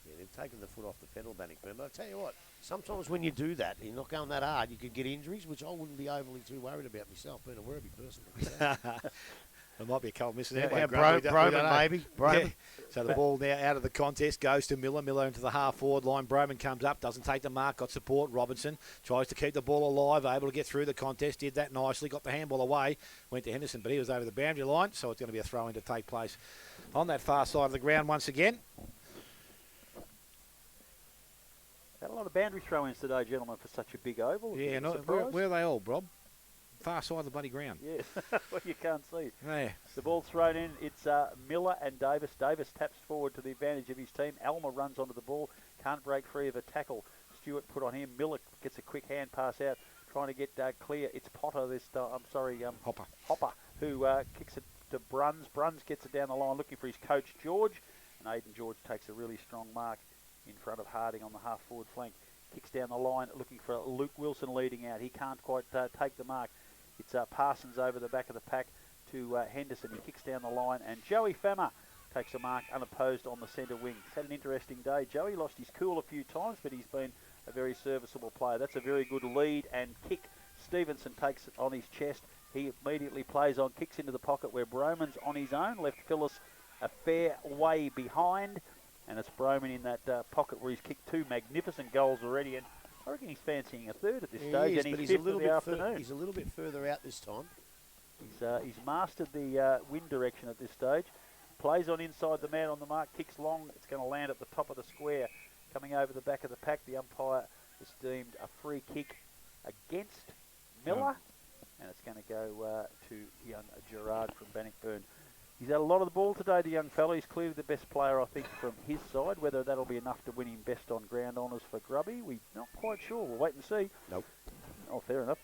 Yeah, they've taken the foot off the pedal, Bannockburn. But I tell you what, sometimes when you do that, you're not going that hard, you could get injuries, which I wouldn't be overly too worried about myself, being a Werribee person. There might be a couple missing Yeah, anyway. Broman, maybe. Broman. Yeah. So the ball now out of the contest goes to Miller. Miller into the half-forward line. Broman comes up, doesn't take the mark, got support. Robinson tries to keep the ball alive, able to get through the contest, did that nicely, got the handball away, went to Henderson, but he was over the boundary line, so it's going to be a throw-in to take place on that far side of the ground once again. Had a lot of boundary throw-ins today, gentlemen, for such a big oval. Yeah, where are they all, Rob? Far side of the bloody ground. Yeah, well, you can't see. Yeah. The ball's thrown in. It's Miller and Davis. Davis taps forward to the advantage of his team. Alma runs onto the ball. Can't break free of a tackle. Stewart put on him. Miller gets a quick hand pass out, trying to get clear. It's Potter this time. Hopper, who kicks it to Bruns. Bruns gets it down the line looking for his coach, George. And Aidan George takes a really strong mark in front of Harding on the half-forward flank. Kicks down the line looking for Luke Wilson leading out. He can't quite take the mark. It's Parsons over the back of the pack to Henderson. He kicks down the line, and Joey Fammer takes a mark unopposed on the centre wing. He's had an interesting day. Joey lost his cool a few times, but he's been a very serviceable player. That's a very good lead and kick. Stevenson takes it on his chest. He immediately plays on, kicks into the pocket where Broman's on his own. Left Phyllis a fair way behind, and it's Broman in that pocket where he's kicked two magnificent goals already. And I reckon he's fancying a third at this stage, and he's fifth of the afternoon. He's a little bit further out this time. He's mastered the wind direction at this stage. Plays on inside the man on the mark, kicks long. It's going to land at the top of the square. Coming over the back of the pack, the umpire has deemed a free kick against Miller, and it's going to go to young Gerard from Bannockburn. He's had a lot of the ball today, the young fellow. He's clearly the best player, I think, from his side. Whether that'll be enough to win him best on ground honours for Grubby, we're not quite sure. We'll wait and see. Nope. Oh, fair enough.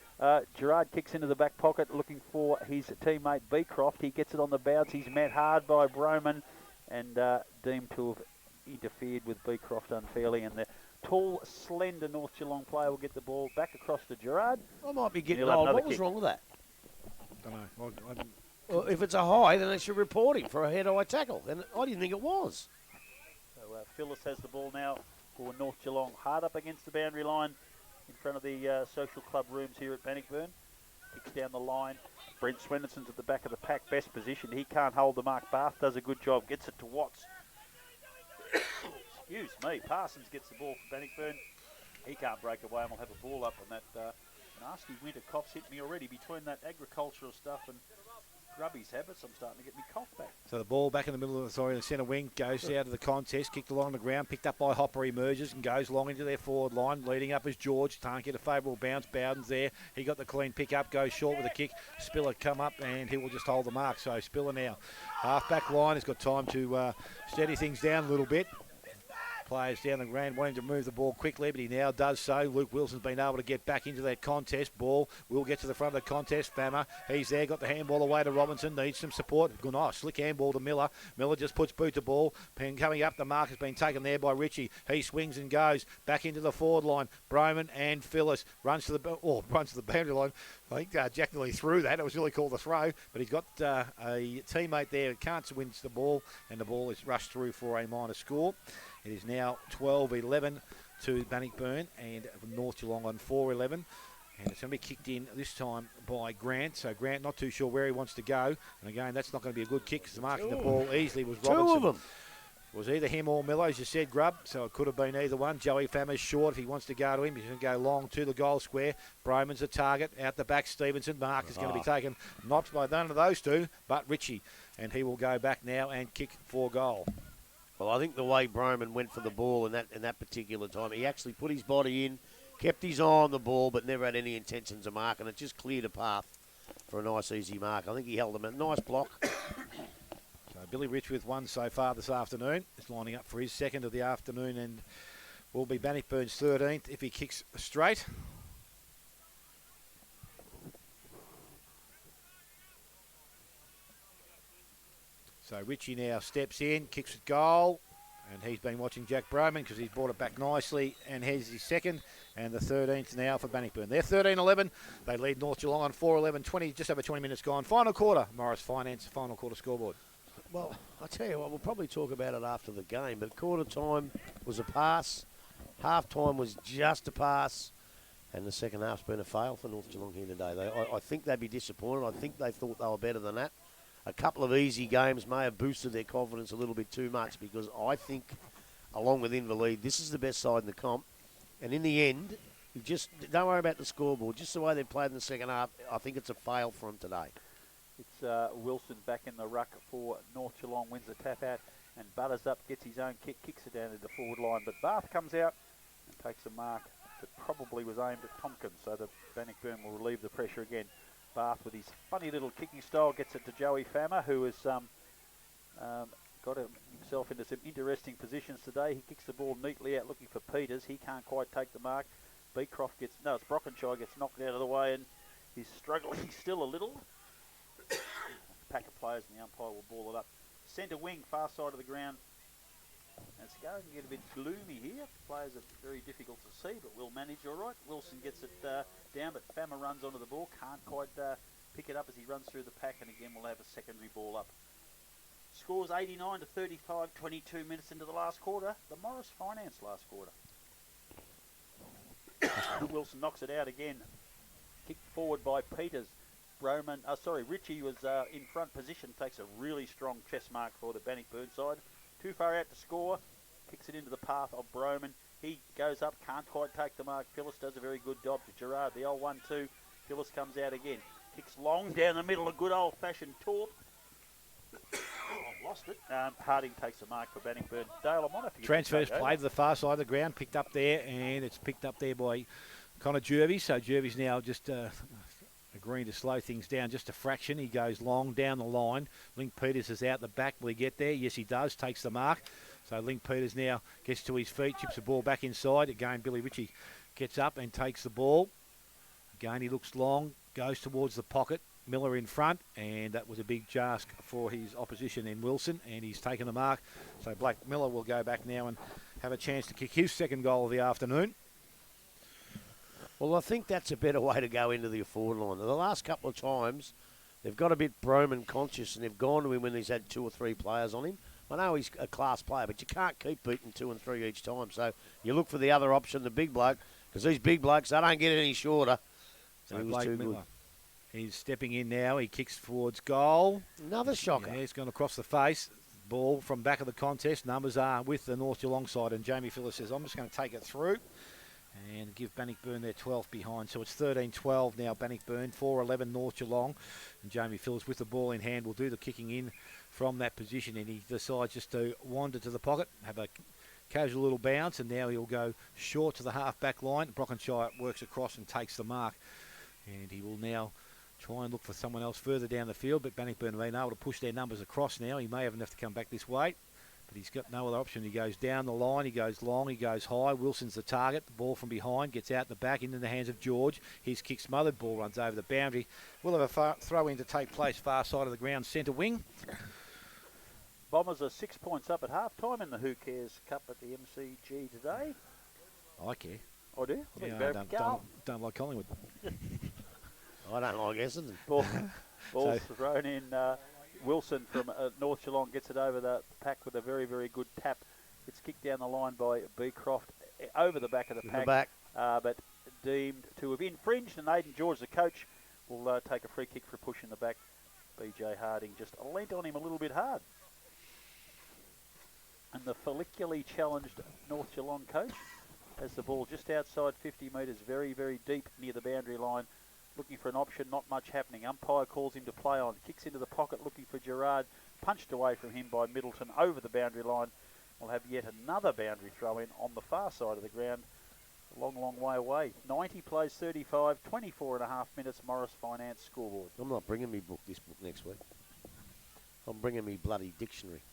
Gerard kicks into the back pocket looking for his teammate Beecroft. He gets it on the bounce. He's met hard by Broman and deemed to have interfered with Beecroft unfairly. And the tall, slender North Geelong player will get the ball back across to Gerard. I might be getting old. What was wrong with that? Don't know. Well, if it's a high, then they should report him for a head-high tackle. And I didn't think it was. So Phyllis has the ball now for North Geelong. Hard up against the boundary line in front of the social club rooms here at Bannockburn. Kicks down the line. Brent Swendenson's at the back of the pack, best position. He can't hold the mark. Bath does a good job. Gets it to Watts. Excuse me. Parsons gets the ball for Bannockburn. He can't break away, and we'll have a ball up. And that nasty winter cough's hit me already between that agricultural stuff and Grubby's habits. I'm starting to get me cough back. So the ball back in the middle of the centre wing goes out of the contest, kicked along the ground, picked up by Hopper, emerges and goes long into their forward line. Leading up is George. Can't get a favourable bounce. Bowden's there. He got the clean pick up, goes short with a kick. Spiller come up and he will just hold the mark. So Spiller now, half back line, has got time to steady things down a little bit. Players down the ground wanting to move the ball quickly, but he now does so. Luke Wilson's been able to get back into that contest. Ball will get to the front of the contest. Fammer, he's there, got the handball away to Robinson, needs some support. Good, nice, slick handball to Miller. Miller just puts boot to ball. Coming up, the mark has been taken there by Ritchie. He swings and goes back into the forward line. Broman and Phyllis runs to the boundary line. I think Jack nearly threw that. It was really called a throw, but he's got a teammate there who can't win the ball, and the ball is rushed through for a minor score. It is now 12-11 to Bannockburn, and North Geelong on 4-11. And it's going to be kicked in this time by Grant. So Grant not too sure where he wants to go. And again, that's not going to be a good kick because marking the ball easily was Robinson. Two of them. It was either him or Miller, as you said, Grubb. So it could have been either one. Joey Fammer's short. If he wants to go to him, he's going to go long to the goal square. Broman's a target. Out the back, Stevenson. Mark is going to be taken not by none of those two, but Ritchie. And he will go back now and kick for goal. Well, I think the way Broman went for the ball in that particular time, he actually put his body in, kept his eye on the ball, but never had any intentions of marking. It just cleared a path for a nice, easy mark. I think he held him a nice block. So Billy Rich with one so far this afternoon is lining up for his second of the afternoon and will be Bannockburn's 13th if he kicks straight. So Ritchie now steps in, kicks at goal. And he's been watching Jack Broman because he's brought it back nicely. And here's his second. And the 13th now for Bannockburn. They're 13-11. They lead North Geelong on 4-11-20. Just over 20 minutes gone. Final quarter. Morris Finance, final quarter scoreboard. Well, I tell you what, we'll probably talk about it after the game, but quarter time was a pass. Half time was just a pass. And the second half's been a fail for North Geelong here today. I think they'd be disappointed. I think they thought they were better than that. A couple of easy games may have boosted their confidence a little bit too much because I think, along with Inverleigh, this is the best side in the comp. And in the end, you just don't worry about the scoreboard. Just the way they played in the second half, I think it's a fail for them today. It's Wilson back in the ruck for North Geelong, wins the tap out, and butters up, gets his own kick, kicks it down to the forward line. But Bath comes out and takes a mark that probably was aimed at Tompkins, so that Bannockburn will relieve the pressure again. Bath with his funny little kicking style gets it to Joey Fammer, who has got himself into some interesting positions today. He kicks the ball neatly out looking for Peters. He can't quite take the mark. Beecroft gets, no, it's Brockenshire gets knocked out of the way, and he's struggling still a little. Pack of players and the umpire will ball it up. Centre wing, far side of the ground. And it's going to get a bit gloomy here. Players are very difficult to see, but we'll manage all right. Wilson gets it down, but Fammer runs onto the ball. Can't quite pick it up as he runs through the pack, and again we'll have a secondary ball up. Scores 89 to 35, 22 minutes into the last quarter. The Morris Finance last quarter. Wilson knocks it out again. Kicked forward by Peters. Ritchie was in front position, takes a really strong chest mark for the Bannockburn side. Too far out to score, kicks it into the path of Broman. He goes up, can't quite take the mark. Phyllis does a very good job to Gerard. The old 1-2. Phyllis comes out again. Kicks long down the middle, a good old-fashioned torp. I've lost it. Harding takes the mark for Bannockburn. Dale, I might have to Transfers played to the far side of the ground, picked up there, and it's picked up there by Connor Jervey. So Jervey's now just agreeing to slow things down just a fraction. He goes long down the line. Link Peters is out the back. Will he get there? Yes, he does. Takes the mark. So Link Peters now gets to his feet, chips the ball back inside. Again, Billy Ritchie gets up and takes the ball. Again, he looks long, goes towards the pocket. Miller in front, and that was a big task for his opposition in Wilson, and he's taken the mark. So Black Miller will go back now and have a chance to kick his second goal of the afternoon. Well, I think that's a better way to go into the forward line. The last couple of times, they've got a bit Broman conscious, and they've gone to him when he's had 2 or 3 players on him. I know he's a class player, but you can't keep beating 2 and 3 each time. So you look for the other option, the big bloke, because these big blokes, they don't get any shorter. So he was too good. He's stepping in now. He kicks towards goal. Another shocker. Yeah, he's gone across the face. Ball from back of the contest. Numbers are with the North Geelong side, and Jamie Phillips says, I'm just going to take it through and give Bannockburn their 12th behind. So it's 13-12 now, Bannockburn, 4-11 North Geelong. And Jamie Phillips with the ball in hand will do the kicking in from that position, and he decides just to wander to the pocket, have a casual little bounce, and now he'll go short to the half-back line. Brockenshire works across and takes the mark, and he will now try and look for someone else further down the field, but Bannockburn have been able to push their numbers across now. He may have enough to come back this way, but he's got no other option. He goes down the line, he goes long, he goes high. Wilson's the target. The ball from behind gets out the back into the hands of George. His kick smothered, ball runs over the boundary. We'll have a throw in to take place, far side of the ground, centre wing. Bombers are 6 points up at half-time in the Who Cares Cup at the MCG today. I care. I do? Yeah, I don't like Collingwood. I don't like Essendon. Ball's thrown in. Wilson from North Geelong gets it over the pack with a very, very good tap. It's kicked down the line by Beecroft over the back of the pack. But deemed to have infringed, and Aidan George, the coach, will take a free kick for a push in the back. BJ Harding just leant on him a little bit hard. And the follicularly challenged North Geelong coach has the ball just outside 50 metres, very, very deep near the boundary line. Looking for an option, not much happening. Umpire calls him to play on. Kicks into the pocket, looking for Gerard. Punched away from him by Middleton over the boundary line. We'll have yet another boundary throw in on the far side of the ground. A long, long way away. 90 plays 35, 24 and a half minutes, Morris Finance scoreboard. I'm not bringing me this book next week. I'm bringing me bloody dictionary.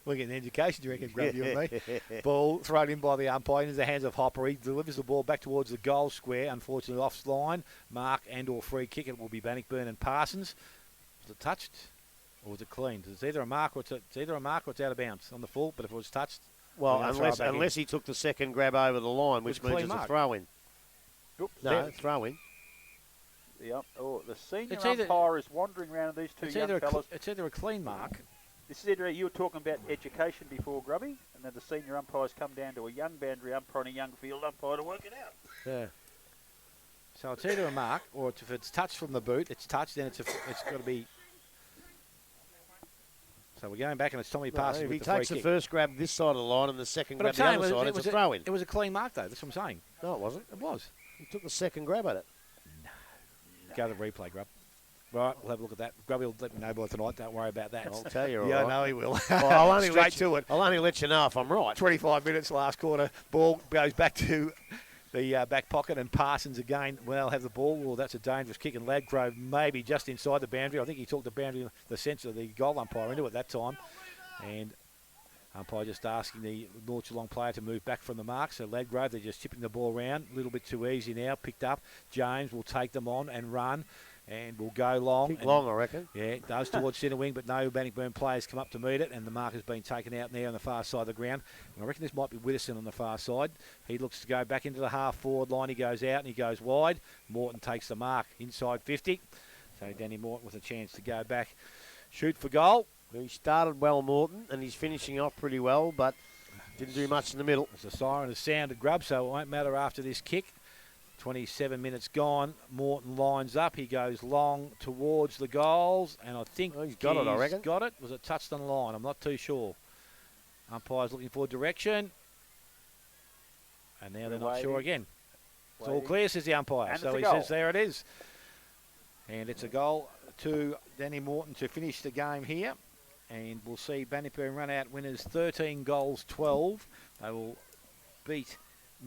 We'll get an education, do you reckon, grab you and me? Ball thrown in by the umpire into the hands of Hopper. He delivers the ball back towards the goal square. Unfortunately, off line. Mark and or free kick. It will be Bannockburn and Parsons. Was it touched? Or was it clean? It's either a mark or it's either a mark or it's out of bounds on the full. But if it was touched, Well, we're gonna throw it back in. unless he took the second grab over the line, which It's a means clean it's a mark. throw-in. Oops, No, throw-in. The senior It's either- umpire is wandering around these two It's young either, fellas. it's either a clean mark. This is either you were talking about education before, Grubby, and then the senior umpires come down to a young boundary umpire and a young field umpire to work it out. Yeah. So it's either a mark or if it's touched from the boot, it's touched, then it's got to be. So we're going back and it's Tommy passing If with he the takes free the kick. first grab this side of the line and the second But I'm grab the saying, other side, it's a throw-in. it was a clean mark though. That's what I'm saying. No, it wasn't. It was. He took the second grab at it. Go to the replay, Grub. Right, we'll have a look at that. Grubby will let me know by tonight. Don't worry about that. I'll tell you, all Yeah, right. no, he will. Well, I'll only Straight let you, to it. I'll only let you know if I'm right. 25 minutes last quarter. Ball goes back to the back pocket and Parsons again. Well, have the ball. Well, that's a dangerous kick. And Ladgrove maybe just inside the boundary. I think he took the boundary, the sense of the goal umpire into it that time. And umpire just asking the North Geelong player to move back from the mark. So Ladgrove, they're just tipping the ball around. A little bit too easy now. Picked up. James will take them on and run. And will go long. Kick long, I reckon. Yeah, it does towards centre wing, but no Bannockburn players come up to meet it, and the mark has been taken out now on the far side of the ground. And I reckon this might be Widdowson on the far side. He looks to go back into the half-forward line. He goes out and he goes wide. Morton takes the mark inside 50. So Danny Morton with a chance to go back, shoot for goal. He started well, Morton, and he's finishing off pretty well, but didn't do much in the middle. As the siren has sounded, Grub, so it won't matter after this kick. 27 minutes gone. Morton lines up. He goes long towards the goals, and I think he's got it, I reckon. Got it. Was it touched on the line? I'm not too sure. Umpire's looking for direction, and now they're not sure again. It's all clear, says the umpire. And So it's a he goal. says there it is. And it's a goal to Danny Morton to finish the game here. And we'll see Bannockburn run out winners 13 goals 12. They will beat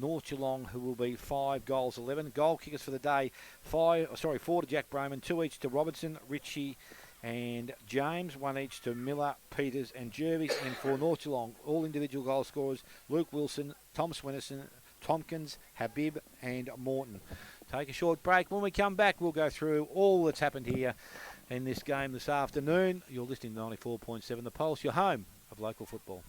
North Geelong, who will be 5 goals 11. Goal kickers for the day, 4 to Jack Broman, 2 each to Robertson, Ritchie and James, 1 each to Miller, Peters and Jervis. And for North Geelong, all individual goal scorers, Luke Wilson, Tom Swinnison, Tompkins, Habib and Morton. Take a short break. When we come back, we'll go through all that's happened here in this game this afternoon. You're listening to 94.7 The Pulse, your home of local football.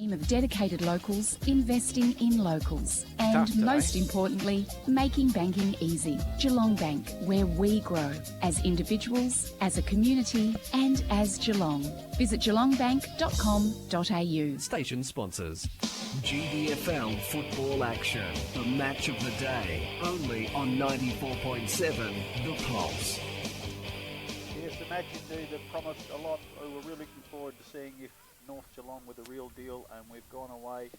Team of dedicated locals investing in locals. Tough And today. most importantly, making banking easy. Geelong Bank, where we grow as individuals, as a community and as Geelong. Visit geelongbank.com.au. Station sponsors. GDFL football action. The match of the day. Only on 94.7 The Pulse. Yes, the match indeed that promised a lot. We were really looking forward to seeing if North Geelong were the real deal, and we've gone away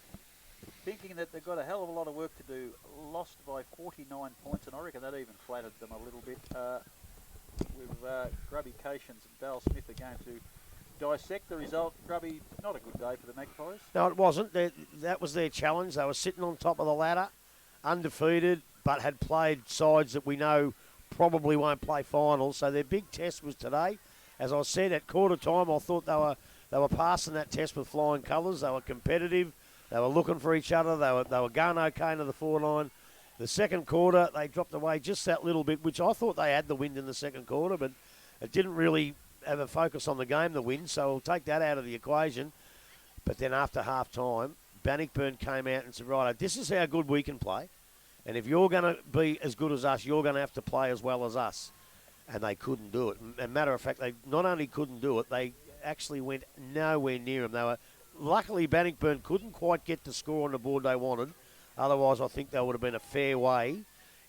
thinking that they've got a hell of a lot of work to do. Lost by 49 points, and I reckon that even flattered them a little bit. With Grubby Cations and Dale Smith are going to dissect the result. Grubby, not a good day for the Magpies. No, it wasn't. That was their challenge. They were sitting on top of the ladder, undefeated, but had played sides that we know probably won't play finals. So their big test was today. As I said, at quarter time, I thought they were passing that test with flying colours. They were competitive. They were looking for each other. They were going okay into the 4-9. The second quarter, they dropped away just that little bit, which I thought they had the wind in the second quarter, but it didn't really have a focus on the game, the wind, so we'll take that out of the equation. But then after half-time, Bannockburn came out and said, right, this is how good we can play, and if you're going to be as good as us, you're going to have to play as well as us. And they couldn't do it. And matter of fact, they not only couldn't do it, they actually went nowhere near them. They were luckily Bannockburn couldn't quite get the score on the board they wanted. Otherwise, I think they would have been a fair way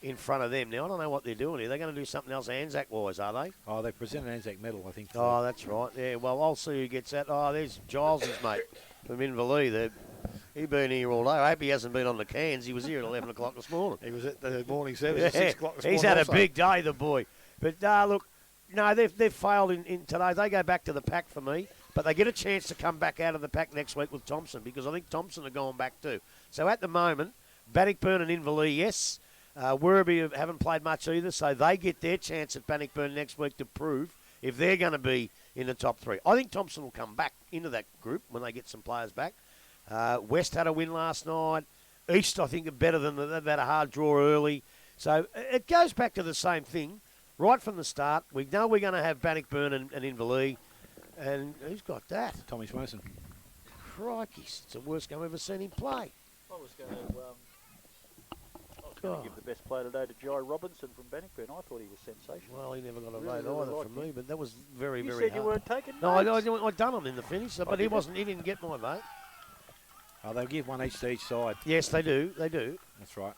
in front of them. Now, I don't know what they're doing here. They're going to do something else Anzac-wise, are they? Oh, they present an Anzac medal, I think. Oh, that's right. Yeah, well, I'll see who gets that. Oh, there's Giles's mate from Inverleigh. He's been here all day. I hope he hasn't been on the cans. He was here at 11 o'clock this morning. He was at the morning service at 6 o'clock this morning. He's had also. a big day, the boy. But look, no, they've failed in today. They go back to the pack for me, but they get a chance to come back out of the pack next week with Thompson, because I think Thompson are going back too. So at the moment, Bannockburn and Inverleigh, yes. Werribee haven't played much either, so they get their chance at Bannockburn next week to prove if they're going to be in the top three. I think Thompson will come back into that group when they get some players back. West had a win last night. East, I think, are better than they've had a hard draw early. So it goes back to the same thing right from the start. We know we're going to have Bannockburn and Inverleigh. And who's got that? Tommy Smoson. Crikey, it's the worst game I've ever seen him play. I was going to give the best player today to Jai Robinson from Bannockburn. I thought he was sensational. Well, he never got a Really, vote really either liked from him. me, but that was very, You very said you hard. weren't taking No, notes. I done him in the finish, but he did you? He didn't get my vote. Oh, they'll give one each to each side. Yes, they do. That's right.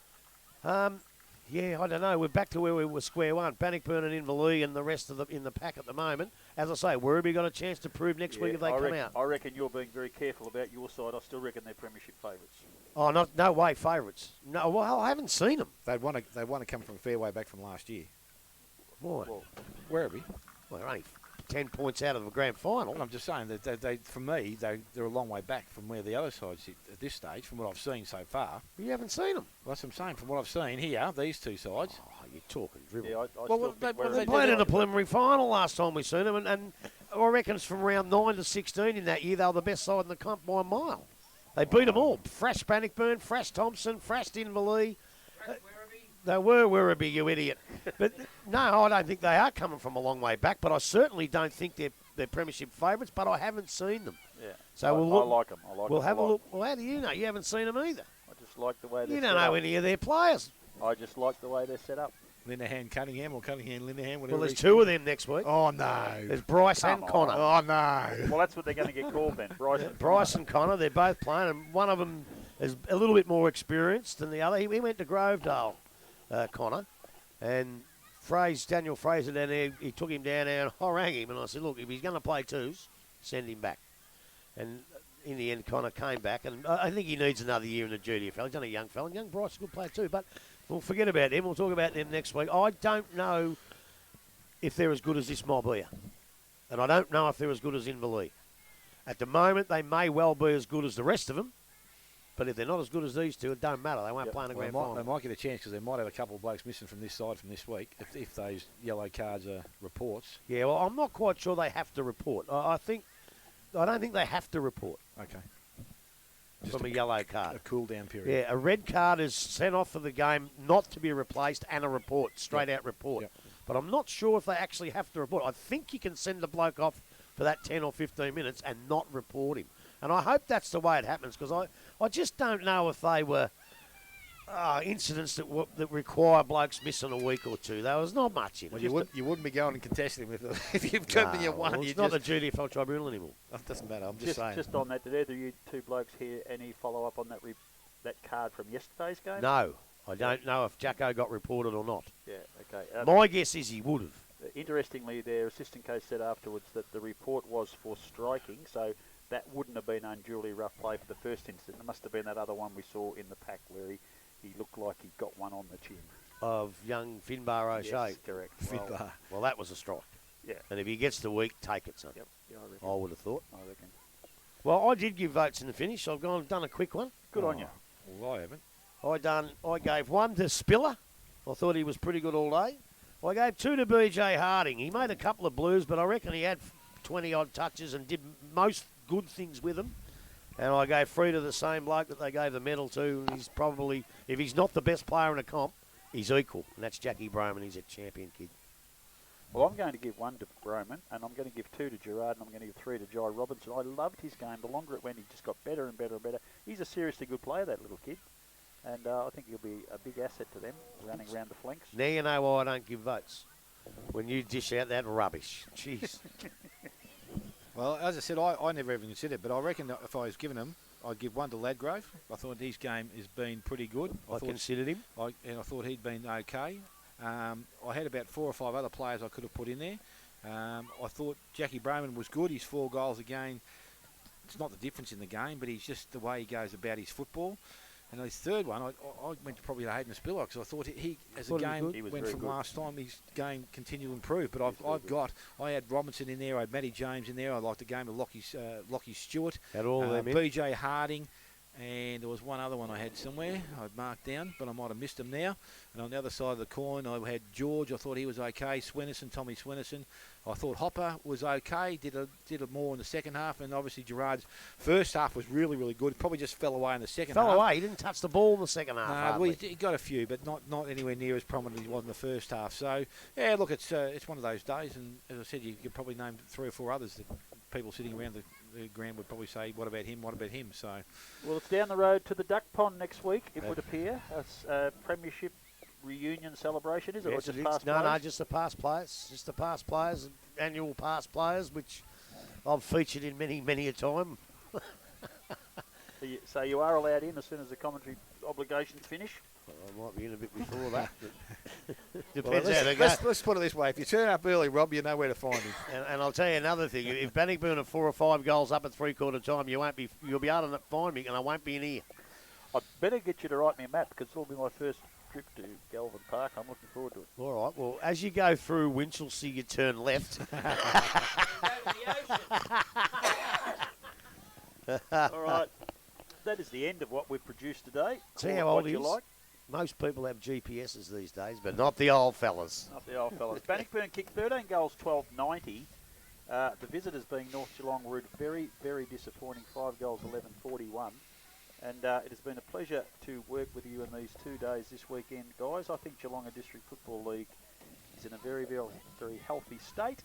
Yeah, I don't know. We're back to where we were square one. Bannockburn and Inverleigh and the rest of in the pack at the moment. As I say, Werribee got a chance to prove next week if they come out. I reckon you're being very careful about your side. I still reckon they're premiership favourites. Oh, no way, favourites. No, well, I haven't seen them. They'd want to come from a fair way back from last year. Why? Well, Werribee. Well, they're only 10 points out of the grand final. Well, I'm just saying that they for me, they're a long way back from where the other sides sit at this stage, from what I've seen so far. You haven't seen them. Well, that's what I'm saying. From what I've seen here, these two sides. Oh, you're talking dribble. yeah, I Well, still they- think well, Werribee- They they played did in the preliminary final last time we seen them, and I reckon it's from round 9 to 16 in that year. They were the best side in the comp by a mile. They beat them all. Frash Bannockburn, Frash Thompson, Frash Inverleigh. They were Werribee, you idiot. But no, I don't think they are coming from a long way back, but I certainly don't think they're premiership favourites, but I haven't seen them. Yeah. So I like them. We'll have a look. Well, how do you know? You haven't seen them either. I just like the way they're You set don't know up. any of their players. I just like the way they're set up. Linehan Cunningham or Cunningham Linehan, whatever. Well, there's he's two of them next week. Oh, no. There's Bryce and Come Connor. Oh, no. Well, that's what they're going to get called then. Bryce and Connor, they're both playing, and one of them is a little bit more experienced than the other. He went to Grovedale, Connor, and Daniel Fraser down there, he took him down there and harangued him, and I said, look, if he's going to play twos, send him back. And in the end, Connor came back, and I think he needs another year in the GDFL. He's only a young fella, and young Bryce is a good player too, but we'll forget about them. We'll talk about them next week. I don't know if they're as good as this mob here, and I don't know if they're as good as Inverleigh. At the moment, they may well be as good as the rest of them, but if they're not as good as these two, it don't matter. They won't play in a Well, grand they final. might get a chance because they might have a couple of blokes missing from this side from this week if those yellow cards are reports. Yeah, well, I'm not quite sure they have to report. I don't think they have to report Okay. from a yellow A card. cool down period. Yeah, a red card is sent off for the game, not to be replaced, and a report, straight out report. Yep. But I'm not sure if they actually have to report. I think you can send the bloke off for that 10 or 15 minutes and not report him. And I hope that's the way it happens, because I just don't know if they were incidents that require blokes missing a week or two. There was not much in it. Well, you wouldn't be going and contesting him if you've got me at one. Well, it's not the GDFL tribunal anymore. It doesn't matter. I'm just saying. Just on that, did either of you two blokes hear any follow-up on that card from yesterday's game? No. I don't know if Jacko got reported or not. Yeah, okay. My guess is he would have. Interestingly, their assistant coach said afterwards that the report was for striking, so that wouldn't have been unduly rough play for the first incident. It must have been that other one we saw in the pack where he looked like he got one on the chin. Of young Finbar O'Shea. Yes, correct. Well, that was a strike. Yeah. And if he gets the week, take it, son. Yep. Yeah, I reckon. I would have thought. I reckon. Well, I did give votes in the finish. I've done a quick one. Good on you. Well, I haven't. I gave one to Spiller. I thought he was pretty good all day. I gave 2 to BJ Harding. He made a couple of blues, but I reckon he had 20-odd touches and did most good things with them. And I gave 3 to the same bloke that they gave the medal to. And he's probably, if he's not the best player in a comp, he's equal. And that's Jackie Broman. He's a champion kid. Well, I'm going to give 1 to Broman, and I'm going to give 2 to Gerard, and I'm going to give 3 to Jai Robinson. I loved his game. The longer it went, he just got better and better and better. He's a seriously good player, that little kid. And I think he'll be a big asset to them, running around the flanks. Now you know why I don't give votes. When you dish out that rubbish. Jeez. Well, as I said, I never even considered it, but I reckon that if I was giving him, I'd give 1 to Ladgrove. I thought his game has been pretty good. I considered him. And I thought he'd been okay. I had about 4 or 5 other players I could have put in there. I thought Jackie Broman was good. His 4 goals again, it's not the difference in the game, but he's just the way he goes about his football. And his third one, I went to probably to Hayden Spiller because I thought he as a game went from last time, his game continued to improve. But I had Robinson in there, I had Matty James in there, I liked the game of Lockie Stewart, Had all them in. BJ Harding, and there was one other one I had somewhere I'd marked down, but I might have missed him now. And on the other side of the coin, I had George. I thought he was okay. Tommy Swinnerson. I thought Hopper was okay. Did a more in the second half, and obviously Gerard's first half was really, really good. Probably just fell away in the second half. Fell away. He didn't touch the ball in the second half. Well, he got a few, but not anywhere near as prominent as he was in the first half. So yeah, look, it's one of those days, and as I said, you could probably name 3 or 4 others that people sitting around the ground would probably say, "What about him? What about him?" So, well, it's down the road to the Duck Pond next week. It would appear a premiership reunion celebration, is it? Yes, or just past no, players? just the past players. Just the past players, annual past players, which I've featured in many a time. So you are allowed in as soon as the commentary obligations finish? I might be in a bit before that. Depends how they go. Let's put it this way. If you turn up early, Rob, you know where to find him. And I'll tell you another thing. If Bannockburn are 4 or 5 goals up at 3/4 time, you'll be able to find me, and I won't be in here. I'd better get you to write me a map because it'll be my first trip to Galvin Park. I'm looking forward to it. All right. Well, as you go through Winchelsea, you turn left. All right. That is the end of what we've produced today. See how old he is? Most people have GPSs these days, but not the old fellas. Not the old fellas. Bannockburn kicked 13 goals, 12.90. The visitors being North Geelong were very, very disappointing. 5 goals, 11.41. And it has been a pleasure to work with you in these 2 days this weekend, guys. I think Geelong District Football League is in a very, very, very healthy state.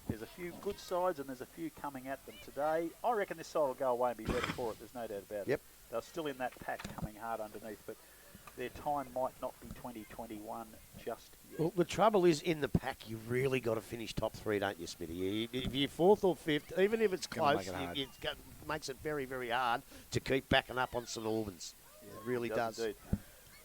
There's a few good sides and there's a few coming at them today. I reckon this side will go away and be ready for it. There's no doubt about it. They're still in that pack coming hard underneath, but their time might not be 2021 just yet. Well, the trouble is in the pack, you've really got to finish top 3, don't you, Smitty? If you're 4th or 5th, even if it's close, it makes it very, very hard to keep backing up on St Albans. Yeah, it really does. Indeed.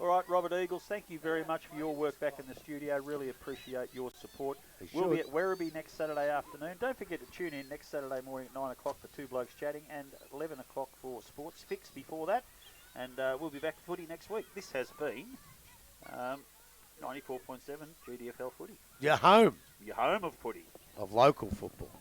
All right, Robert Eagles, thank you very much for your work back in the studio. Really appreciate your support. We'll be at Werribee next Saturday afternoon. Don't forget to tune in next Saturday morning at 9 o'clock for Two Blokes Chatting and 11 o'clock for Sports Fix before that. And we'll be back to footy next week. This has been 94.7 GDFL Footy. Your home. Your home of footy. Of local football.